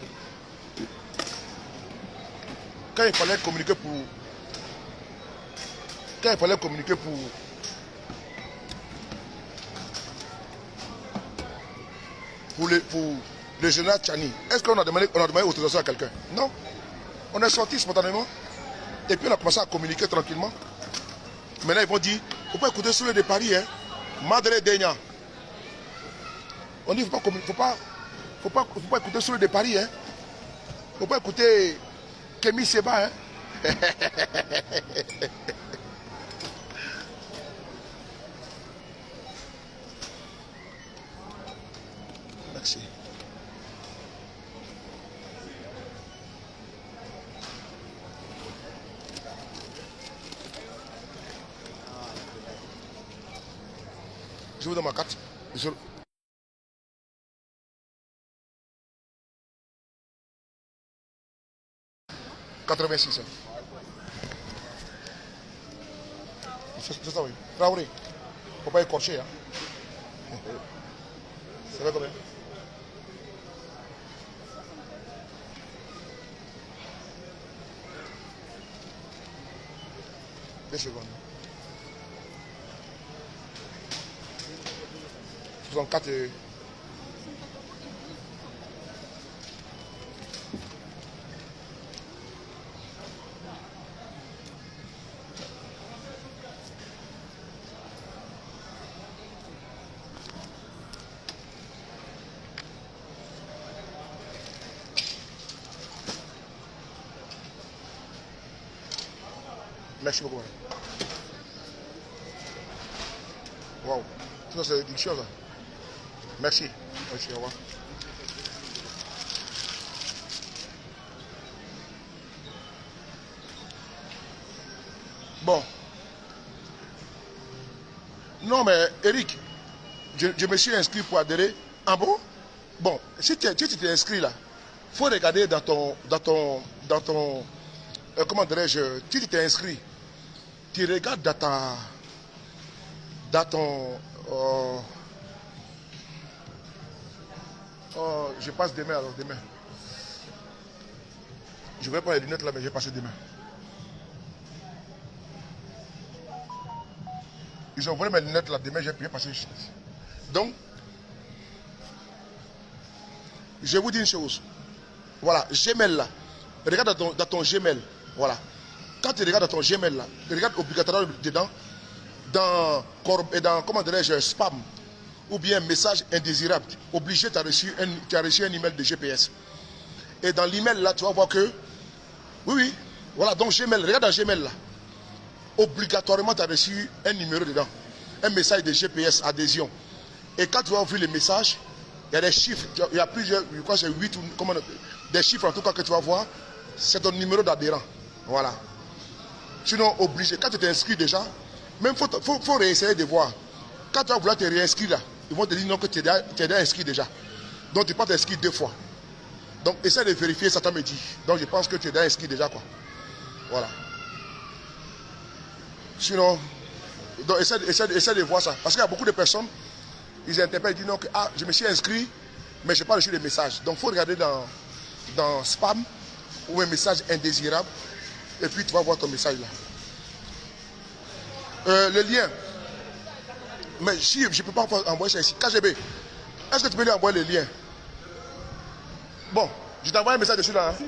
Speaker 1: Quand il fallait communiquer pour le général Tchani, est-ce qu'on a demandé autorisation à quelqu'un? Non. On est sorti spontanément et puis on a commencé à communiquer tranquillement. Maintenant ils vont dire, il ne faut pas écouter sur le de Paris, hein. Madre Degna. On dit, il ne faut pas écouter sur le de Paris, hein. Il ne faut pas écouter Kémy Seba, hein. Merci. Je vous donne ma carte. 86. C'est ça, oui. Traoré. Faut pas écorcher, hein. Ça va combien? Deux secondes. 64 et... Merci beaucoup. Wow. Ça, c'est quelque chose. Merci. Merci, au revoir. Bon. Non, mais Eric, je me suis inscrit pour adhérer. Ah bon? Bon, si tu t'es inscrit là, il faut regarder dans ton comment dirais-je, si tu t'es inscrit, tu regardes dans ton je passe demain, alors demain. Je vais prendre les lunettes là, mais je vais passer demain. Ils ont volé mes lunettes là, demain je vais passer. Donc, je vous dis une chose. Voilà, Gmail là. Regarde dans ton Gmail. Voilà. Quand tu regardes dans ton Gmail là, tu regardes obligatoirement dedans, dans comment dirais-je, spam, ou bien message indésirable. Obligé, tu as reçu un email de GPS. Et dans l'email là, tu vas voir que, oui, voilà, donc Gmail, regarde dans Gmail là. Obligatoirement, tu as reçu un numéro dedans. Un message de GPS, adhésion. Et quand tu vas ouvrir le message, il y a des chiffres, il y a plusieurs, je crois que c'est 8 ou comment, des chiffres en tout cas que tu vas voir, c'est ton numéro d'adhérent. Voilà. Sinon, obligé, quand tu t'es inscrit déjà, même faut réessayer de voir. Quand tu vas vouloir te réinscrire là, ils vont te dire non que tu es déjà inscrit déjà. Donc tu peux t'inscrire 2 fois. Donc essaie de vérifier, ça t'a me dit. Donc je pense que tu es déjà inscrit déjà quoi. Voilà. Sinon, donc essaie de voir ça. Parce qu'il y a beaucoup de personnes, ils interpellent, ils disent non que je me suis inscrit, mais je n'ai pas reçu les messages. Donc il faut regarder dans spam ou un message indésirable. Et puis tu vas voir ton message là. Le lien. Mais si je ne peux pas envoyer ça ici. KGB, est-ce que tu peux lui envoyer le lien? Bon, je t'envoie un message dessus là. Hein?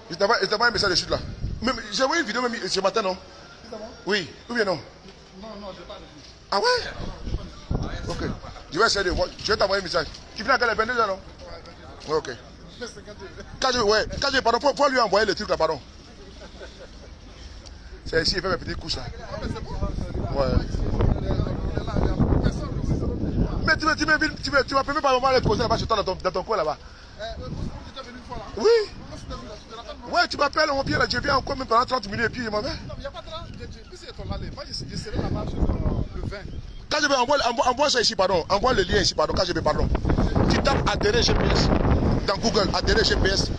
Speaker 1: Je t'envoie un message dessus là. J'ai envoyé une vidéo même ce matin, non? Oui, ou bien non?
Speaker 3: Non, je n'ai pas reçu.
Speaker 1: Ah ouais? Ok. Je vais essayer de voir. Je vais t'envoyer un message. Tu viens à quelle 22 heures, non? Ouais, ok. KGB, pardon, faut lui envoyer le truc là, pardon. C'est ici, il fait mes petites couches là. Ouais. Mais tu m'as permis par moment aller te poser là-bas chez toi dans ton coin là-bas. Oui. Ouais, tu m'appelles, on vient là, je viens encore même pendant 30 minutes et puis je m'en vais. Non, il n'y a pas de temps. Je serai là-bas le 20. KGB, envoie ça ici, pardon. Envoie le lien ici, pardon. KGB, pardon. Tu tapes adhérer GPS dans Google. Adhérer GPS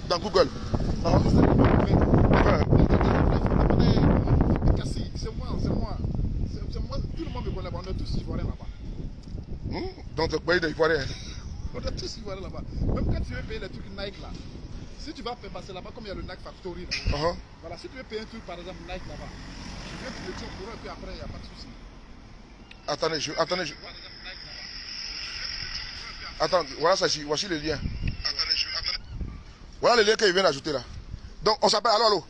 Speaker 1: dans Google.
Speaker 3: C'est moi. Tout le monde me connaît. On est tous ivoiriens là-bas.
Speaker 1: Donc, tu es ivoirien.
Speaker 3: On est tous ivoiriens là-bas. Même quand tu veux payer les trucs Nike là. Si tu vas passer là-bas, comme il y a le Nike Factory là. Voilà, si tu veux payer un truc, par exemple Nike là-bas, tu viens te le tirer pour eux et puis après, il n'y a pas de souci.
Speaker 1: Attendez. Attends, voilà ça ici. Voici le lien. Voilà le lien qu'il vient d'ajouter là. Donc, on s'appelle. Allô.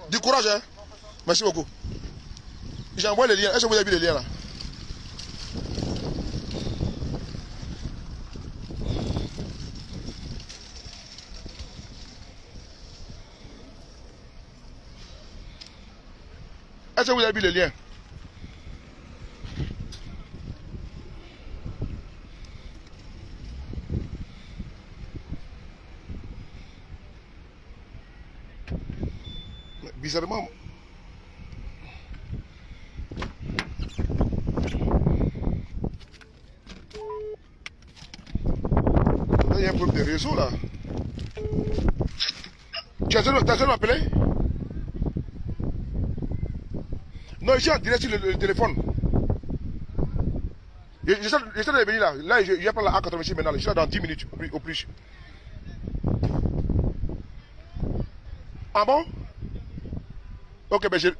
Speaker 1: Du courage, hein. Merci beaucoup. J'ai envoyé le lien. Est-ce que vous avez vu le lien là? Est-ce que vous avez vu le lien? Bizarrement. Là, il y a un problème de réseau là. Tu as besoin de m'appeler? Non, je suis en direct sur le téléphone. J'essaie de venir là. Là, je vais prendre la A86 maintenant. Je suis là dans 10 minutes au plus. Ah bon? Ok, ben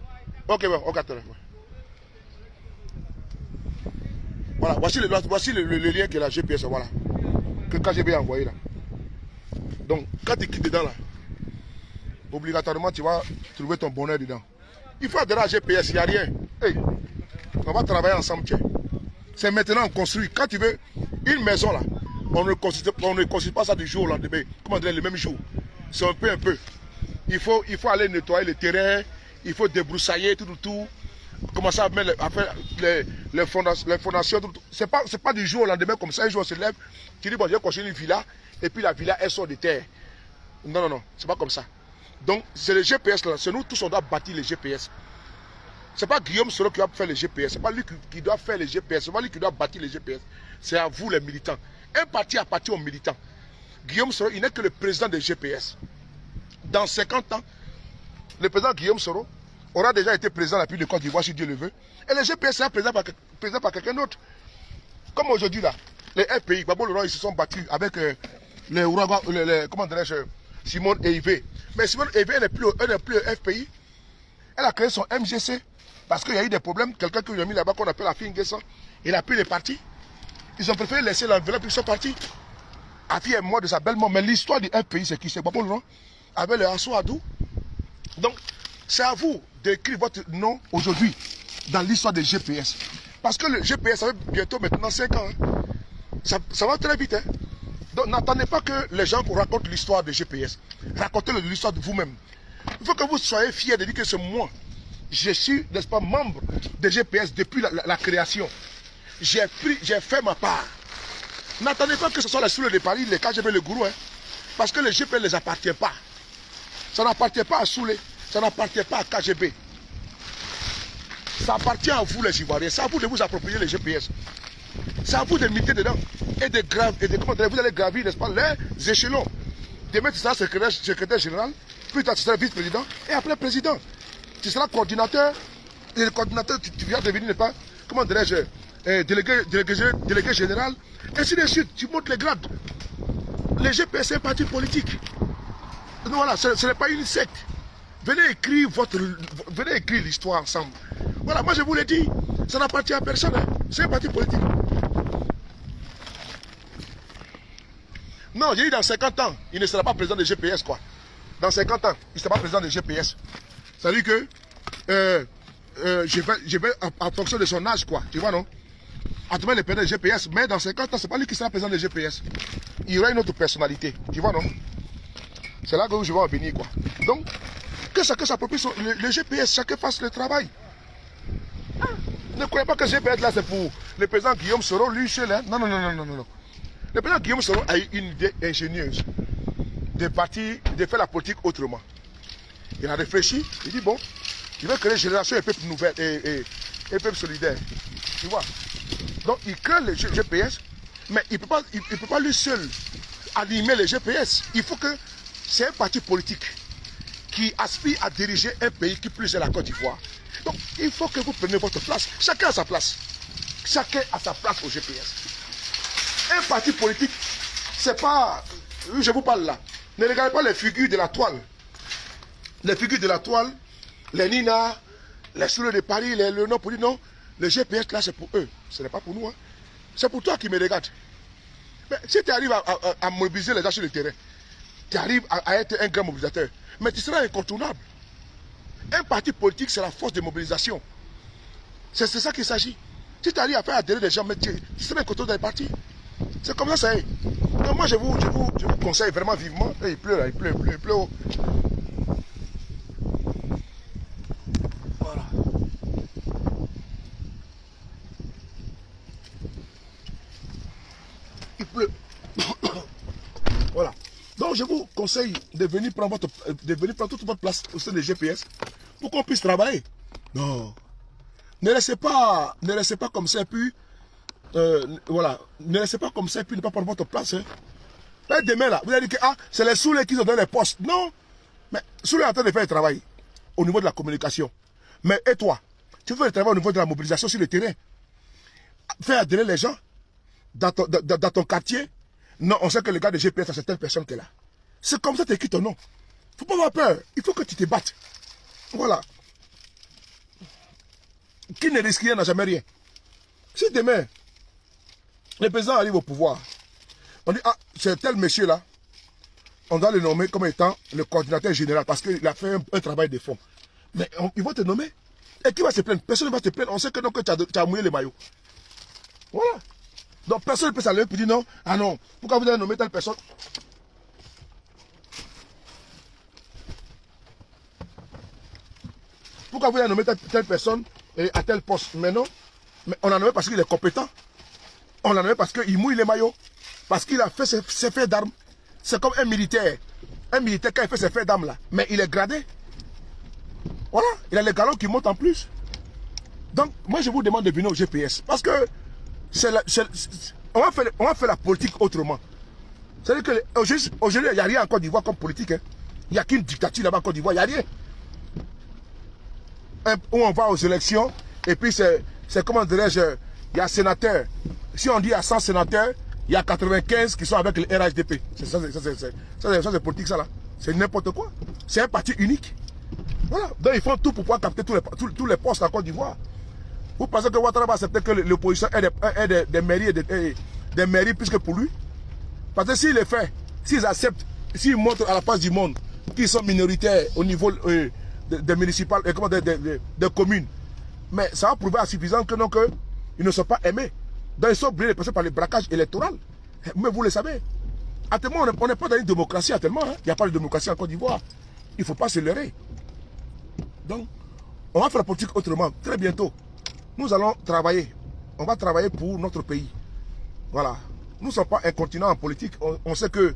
Speaker 1: ok, bon, ok, attends. Voilà, voici le lien qui est la GPS, voilà. Que KGB a envoyé là. Donc, quand tu cliques dedans là, obligatoirement, tu vas trouver ton bonheur dedans. Il faut adhérer à GPS, il n'y a rien. Hey, on va travailler ensemble, tiens. C'est maintenant on construit. Quand tu veux une maison là, on ne construit pas ça du jour au lendemain. Comment dire, le même jour. C'est un peu. Il faut aller nettoyer le terrain, il faut débroussailler tout. Commencer à faire les fondations. C'est pas du jour au lendemain comme ça. Un jour on se lève, tu dis bon, je vais construire une villa, et puis la villa elle sort de terre. Non, c'est pas comme ça. Donc c'est le GPS là, c'est nous tous on doit bâtir les GPS. C'est pas Guillaume Soro qui va faire les GPS, c'est pas lui qui doit faire les GPS, c'est pas lui qui doit bâtir les GPS. C'est à vous les militants. Un parti appartient aux militants. Guillaume Soro, il n'est que le président des GPS. Dans 50 ans, le président Guillaume Soro aura déjà été président de la République de Côte d'Ivoire si Dieu le veut. Et le GPS sera président par quelqu'un d'autre. Comme aujourd'hui là, les FPI, Babo Laurent, ils se sont battus avec les ouragans, comment dirais-je, Simone Eivé. Mais Simone Eivé, elle n'est plus FPI. Elle a créé son MGC. Parce qu'il y a eu des problèmes. Quelqu'un qui lui a mis là-bas qu'on appelle la fille Nguessan. Il a pris les partis. Ils ont préféré laisser l'enveloppe, ils sont partis. Afi est mort de sa belle mort. Mais l'histoire du FPI, c'est qui? C'est Babo Laurent avec le Assou Adou. Donc, c'est à vous d'écrire votre nom aujourd'hui dans l'histoire des GPS. Parce que le GPS, ça va bientôt maintenant 5 ans. Hein. Ça va très vite. Hein. Donc, n'attendez pas que les gens vous racontent l'histoire des GPS. Racontez l'histoire de vous-même. Il faut que vous soyez fiers de dire que c'est moi. Je suis, n'est-ce pas, membre des GPS depuis la création. J'ai fait ma part. N'attendez pas que ce soit la Soule de Paris, les KGB, le gourou. Hein. Parce que le GPS ne les appartient pas. Ça n'appartient pas à Soule. Ça n'appartient pas à KGB. Ça appartient à vous les Ivoiriens. C'est à vous de vous approprier les GPS. C'est à vous de militer dedans. Vous allez gravir, n'est-ce pas, les échelons. Demain, tu seras secrétaire général. Puis tu seras vice-président. Et après président. Tu seras coordinateur. Et le coordinateur, tu viens devenir, n'est-ce pas, comment dirais-je, délégué général. Ainsi de suite. Tu montes les grades. Les GPS, c'est un parti politique. Non, voilà, ce n'est pas une secte. Venez écrire l'histoire ensemble. Voilà, moi je vous l'ai dit, ça n'appartient à personne. Hein. C'est un parti politique. Non, j'ai dit dans 50 ans, il ne sera pas président de GPS, quoi. Dans 50 ans, il ne sera pas président de GPS. Ça veut dire que je vais en fonction de son âge, quoi. Tu vois, non? Actuellement, il est président de GPS, mais dans 50 ans, ce n'est pas lui qui sera président de GPS. Il y aura une autre personnalité. Tu vois, non? C'est là que je vais en venir, quoi. Donc, que chacun s'approprie le GPS, chacun fasse le travail. Ah, ne croyez pas que GPS, là, c'est pour le président Guillaume Soro, lui, seul. Hein? Non, non, non, non, non, non. Le président Guillaume Soro a eu une idée ingénieuse de faire la politique autrement. Il a réfléchi, il dit bon, il veut créer une génération et peuple nouvelle et peuple solidaire. Tu vois? Donc il crée le GPS, mais il ne peut pas lui seul animer le GPS. Il faut que c'est un parti politique qui aspire à diriger un pays qui plus est la Côte d'Ivoire. Donc il faut que vous preniez votre place. Chacun a sa place. Chacun a sa place au GPS. Un parti politique, c'est pas... Je vous parle là. Ne regardez pas les figures de la toile. Les figures de la toile, les Nina, les Souleux de Paris, les Léonard pour dire non. Le GPS là, c'est pour eux. Ce n'est pas pour nous. Hein. C'est pour toi qui me regarde. Mais si tu arrives à mobiliser les gens sur le terrain, tu arrives à être un grand mobilisateur, mais tu seras incontournable. Un parti politique, c'est la force de mobilisation. C'est ça qu'il s'agit. Si tu arrives à faire adhérer des gens, mais tu seras incontournable dans les partis. C'est comme ça, ça est. Donc moi, je vous conseille vraiment vivement. Et il pleut là, il pleut. Voilà. Il pleut. Voilà. Donc je vous conseille de venir prendre toute votre place au sein des GPS pour qu'on puisse travailler. Non. Ne laissez pas comme ça, puis voilà, ne laissez pas comme ça, puis ne pas prendre votre place. Hein. Là, demain, là, vous allez dire que c'est les Soulés qui ont donné les postes. Non, mais Soulé est en train de faire le travail au niveau de la communication. Mais et toi, tu fais le travail au niveau de la mobilisation sur le terrain. Faire adhérer les gens dans ton quartier. Non, on sait que le gars de GPS, c'est telle personne qui est là. C'est comme ça que tu écris ton nom. Il ne faut pas avoir peur. Il faut que tu te battes. Voilà. Qui ne risque rien n'a jamais rien. Si demain, le président arrive au pouvoir, on dit, ah, c'est tel monsieur là, on doit le nommer comme étant le coordinateur général parce qu'il a fait un travail de fond. Mais ils vont te nommer. Et qui va se plaindre? Personne ne va se plaindre. On sait que, donc, tu as mouillé le maillot. Voilà. Donc personne ne peut s'allever pour dire non, ah non, pourquoi vous avez nommé telle personne? Pourquoi vous avez nommé telle personne à tel poste? Mais non, mais on l'a nommé parce qu'il est compétent. On l'a nommé parce qu'il mouille les maillots. Parce qu'il a fait ses faits d'armes. C'est comme un militaire. Un militaire quand il fait ses faits d'armes là, mais il est gradé. Voilà, il a les galons qui montent en plus. Donc moi je vous demande de venir au GPS. Parce que on va faire la politique autrement. C'est-à-dire qu'aujourd'hui, il n'y a rien en Côte d'Ivoire comme politique. Hein. Il n'y a qu'une dictature là-bas en Côte d'Ivoire, il n'y a rien. Où on va aux élections, et puis c'est comment dirais-je, il y a sénateur. Si on dit il y a 100 sénateurs, il y a 95 qui sont avec le RHDP. C'est politique ça là. C'est n'importe quoi. C'est un parti unique. Voilà. Donc ils font tout pour pouvoir capter tous les postes en Côte d'Ivoire. Vous pensez que Ouattara va accepter que l'opposition ait des mairies des mairies plus que pour lui? Parce que s'il les fait, s'ils acceptent, s'ils montrent à la face du monde qu'ils sont minoritaires au niveau des municipales et des communes, mais ça va prouver à suffisant que non, qu'ils ne sont pas aimés. Donc ils sont obligés de passer par le braquage électoral. Mais vous le savez, actuellement on n'est pas dans une démocratie actuellement. Hein. Il n'y a pas de démocratie en Côte d'Ivoire. Il ne faut pas se leurrer. Donc, on va faire la politique autrement, très bientôt. Nous allons travailler. On va travailler pour notre pays. Voilà. Nous ne sommes pas un continent en politique. On sait que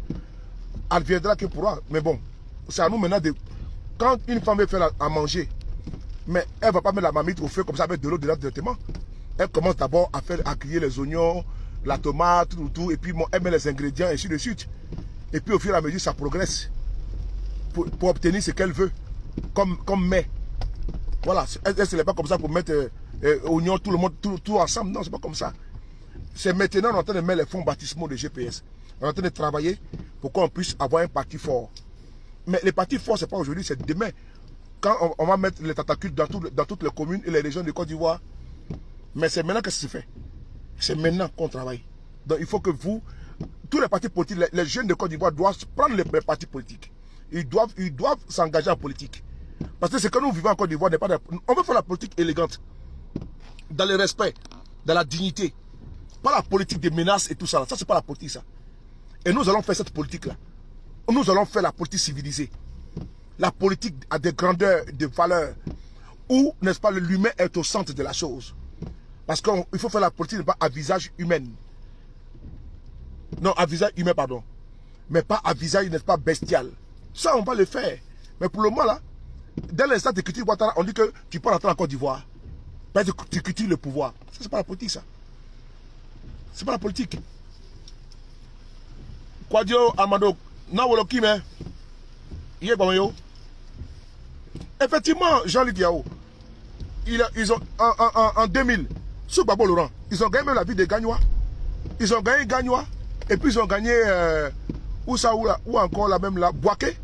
Speaker 1: elle viendra que pourra. Mais bon, c'est à nous maintenant de... Quand une femme veut faire à manger, mais elle ne va pas mettre la marmite au feu comme ça avec de l'eau dedans directement. Elle commence d'abord à cueillir les oignons, la tomate, tout, et puis elle met les ingrédients, et ainsi de suite. Et puis au fur et à mesure, ça progresse pour obtenir ce qu'elle veut, comme mets. Voilà, elle ne se lève pas comme ça pour mettre oignons, tout le monde, tout ensemble. Non, c'est pas comme ça. C'est maintenant on est en train de mettre les fonds baptismaux de GPS. On est en train de travailler pour qu'on puisse avoir un parti fort. Mais les partis forts, ce n'est pas aujourd'hui, c'est demain. Quand on va mettre les tentacules dans toutes les communes et les régions de Côte d'Ivoire. Mais c'est maintenant que ça se fait. C'est maintenant qu'on travaille. Donc il faut que vous, tous les partis politiques, les jeunes de Côte d'Ivoire doivent prendre les partis politiques. Ils doivent s'engager en politique. Parce que ce que nous vivons en Côte d'Ivoire n'est pas... On veut faire la politique élégante. Dans le respect, dans la dignité. Pas la politique des menaces et tout ça. Ça, c'est pas la politique, ça. Et nous allons faire cette politique-là. Nous allons faire la politique civilisée. La politique a des grandeurs, des valeurs. Où, n'est-ce pas, l'humain est au centre de la chose. Parce qu'il faut faire la politique pas à visage humain. Non, à visage humain, pardon. Mais pas à visage, n'est-ce pas, bestial. Ça, on va le faire. Mais pour le moment, là, dès l'instant de quitter Ouattara, on dit que tu peux rentrer en Côte d'Ivoire. Tu quittes le pouvoir. Ça, c'est pas la politique, ça. C'est pas la politique. Kwadio Amado, Nawolo Kime, effectivement, Jean-Luc Yao, ils ont, en 2000, sous Babo Laurent, ils ont gagné même la ville de Gagnois. Ils ont gagné Gagnois, et puis ils ont gagné, ou encore la même, la Boaké.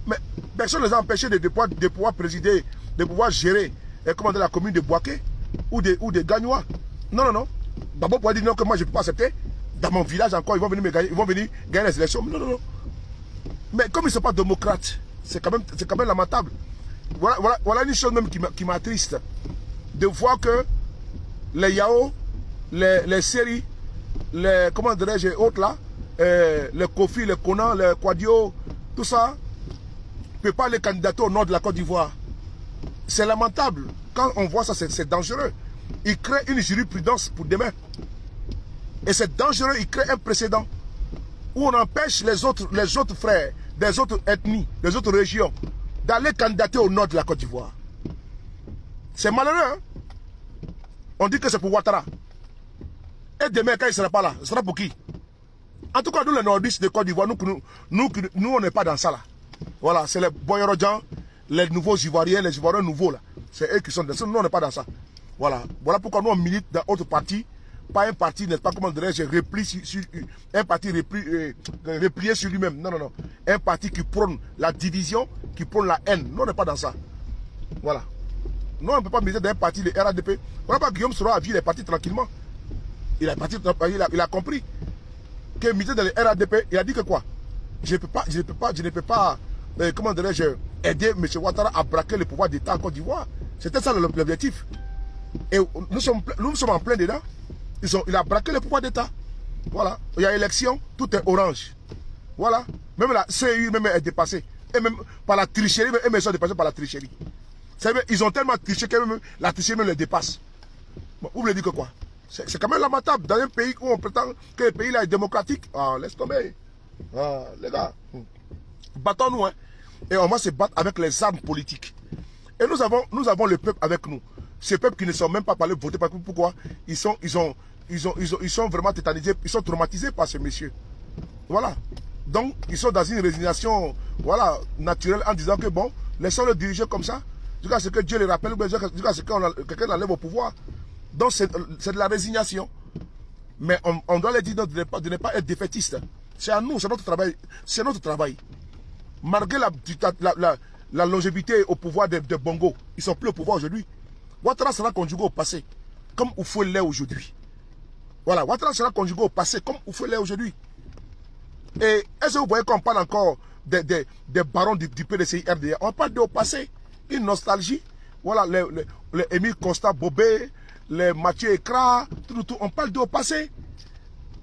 Speaker 1: Mais personne ne les a empêchés de pouvoir présider, de pouvoir gérer, commander la commune de Boaké, ou de Gagnois. Non, non, non. Babo pourrait dire non, que moi je ne peux pas accepter. Dans mon village encore, ils vont venir gagner les élections. Non, non, non. Mais comme ils ne sont pas démocrates, c'est quand même lamentable. Voilà une chose même qui m'attriste. De voir que les Yao, les séries, les, comment dirais-je, autres là, les Kofi, les Conan, les Kwadio, tout ça, ne peut pas les candidater au nord de la Côte d'Ivoire. C'est lamentable. Quand on voit ça, c'est dangereux. Il crée une jurisprudence pour demain. Et c'est dangereux, il crée un précédent où on empêche les autres frères, des autres ethnies, des autres régions, d'aller candidater au nord de la Côte d'Ivoire. C'est malheureux, hein? On dit que c'est pour Ouattara. Et demain, quand il ne sera pas là, ce sera pour qui? En tout cas, nous, les nordistes de Côte d'Ivoire, nous, on n'est pas dans ça, là. Voilà, c'est les Boyorodjan, les nouveaux Ivoiriens, les Ivoiriens nouveaux, là. C'est eux qui sont dans ça. Nous, on n'est pas dans ça. Voilà. Voilà pourquoi nous, on milite dans autre parti. Pas un parti, n'est-ce pas, comment dirais-je, un parti replié sur lui-même. Non, non, non. Un parti qui prône la division, qui prône la haine. Nous, on n'est pas dans ça. Voilà. Nous, on ne peut pas militer dans un parti, le RADP. Voilà pas Guillaume Soro a vu les partis tranquillement. Il a compris que militer dans le RADP, il a dit que quoi? Je ne peux pas, comment dirais-je, aider M. Ouattara à braquer le pouvoir d'État en Côte d'Ivoire. C'était ça l'objectif. Et nous sommes en plein dedans. Il a braqué le pouvoir d'État. Voilà. Il y a élection, tout est orange. Voilà. Même la CEU même est dépassée. Et même par la tricherie, même ils sont dépassés par la tricherie. Ils ont tellement triché que même la tricherie même les dépasse. Bon, vous voulez dire que quoi? C'est quand même lamentable. Dans un pays où on prétend que le pays là est démocratique. Ah, laisse tomber. Ah, les gars. Battons-nous, hein. Et on va se battre avec les armes politiques. Et nous avons le peuple avec nous. Ces peuples qui ne sont même pas parlés voter. Pourquoi? Ils sont vraiment tétanisés, ils sont traumatisés par ces messieurs. Voilà. Donc, ils sont dans une résignation, voilà, naturelle, en disant que bon, laissons-le diriger comme ça, jusqu'à ce que Dieu les rappelle, jusqu'à ce que quelqu'un l'enlève au pouvoir. Donc, c'est de la résignation. Mais on doit leur dire de ne pas être défaitiste. C'est à nous, c'est notre travail. C'est notre travail. Malgré la longévité au pouvoir de Bongo, ils ne sont plus au pouvoir aujourd'hui. Ouattara sera conjugué au passé, comme Oufoué l'est aujourd'hui. Voilà, Ouattara sera conjugué au passé, comme Oufoué l'est aujourd'hui. Et est-ce que vous voyez qu'on parle encore des barons du PDCI RDA? On parle au passé, une nostalgie. Voilà, les Émile Constant Bobé, les Mathieu Ekra, tout, on parle au passé.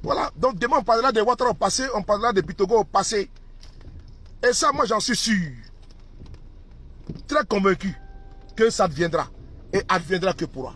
Speaker 1: Voilà, donc demain on parlera de Ouattara au passé, on parlera de Bitogo au passé. Et ça, moi j'en suis sûr, très convaincu que ça deviendra. Et adviendra que pourra.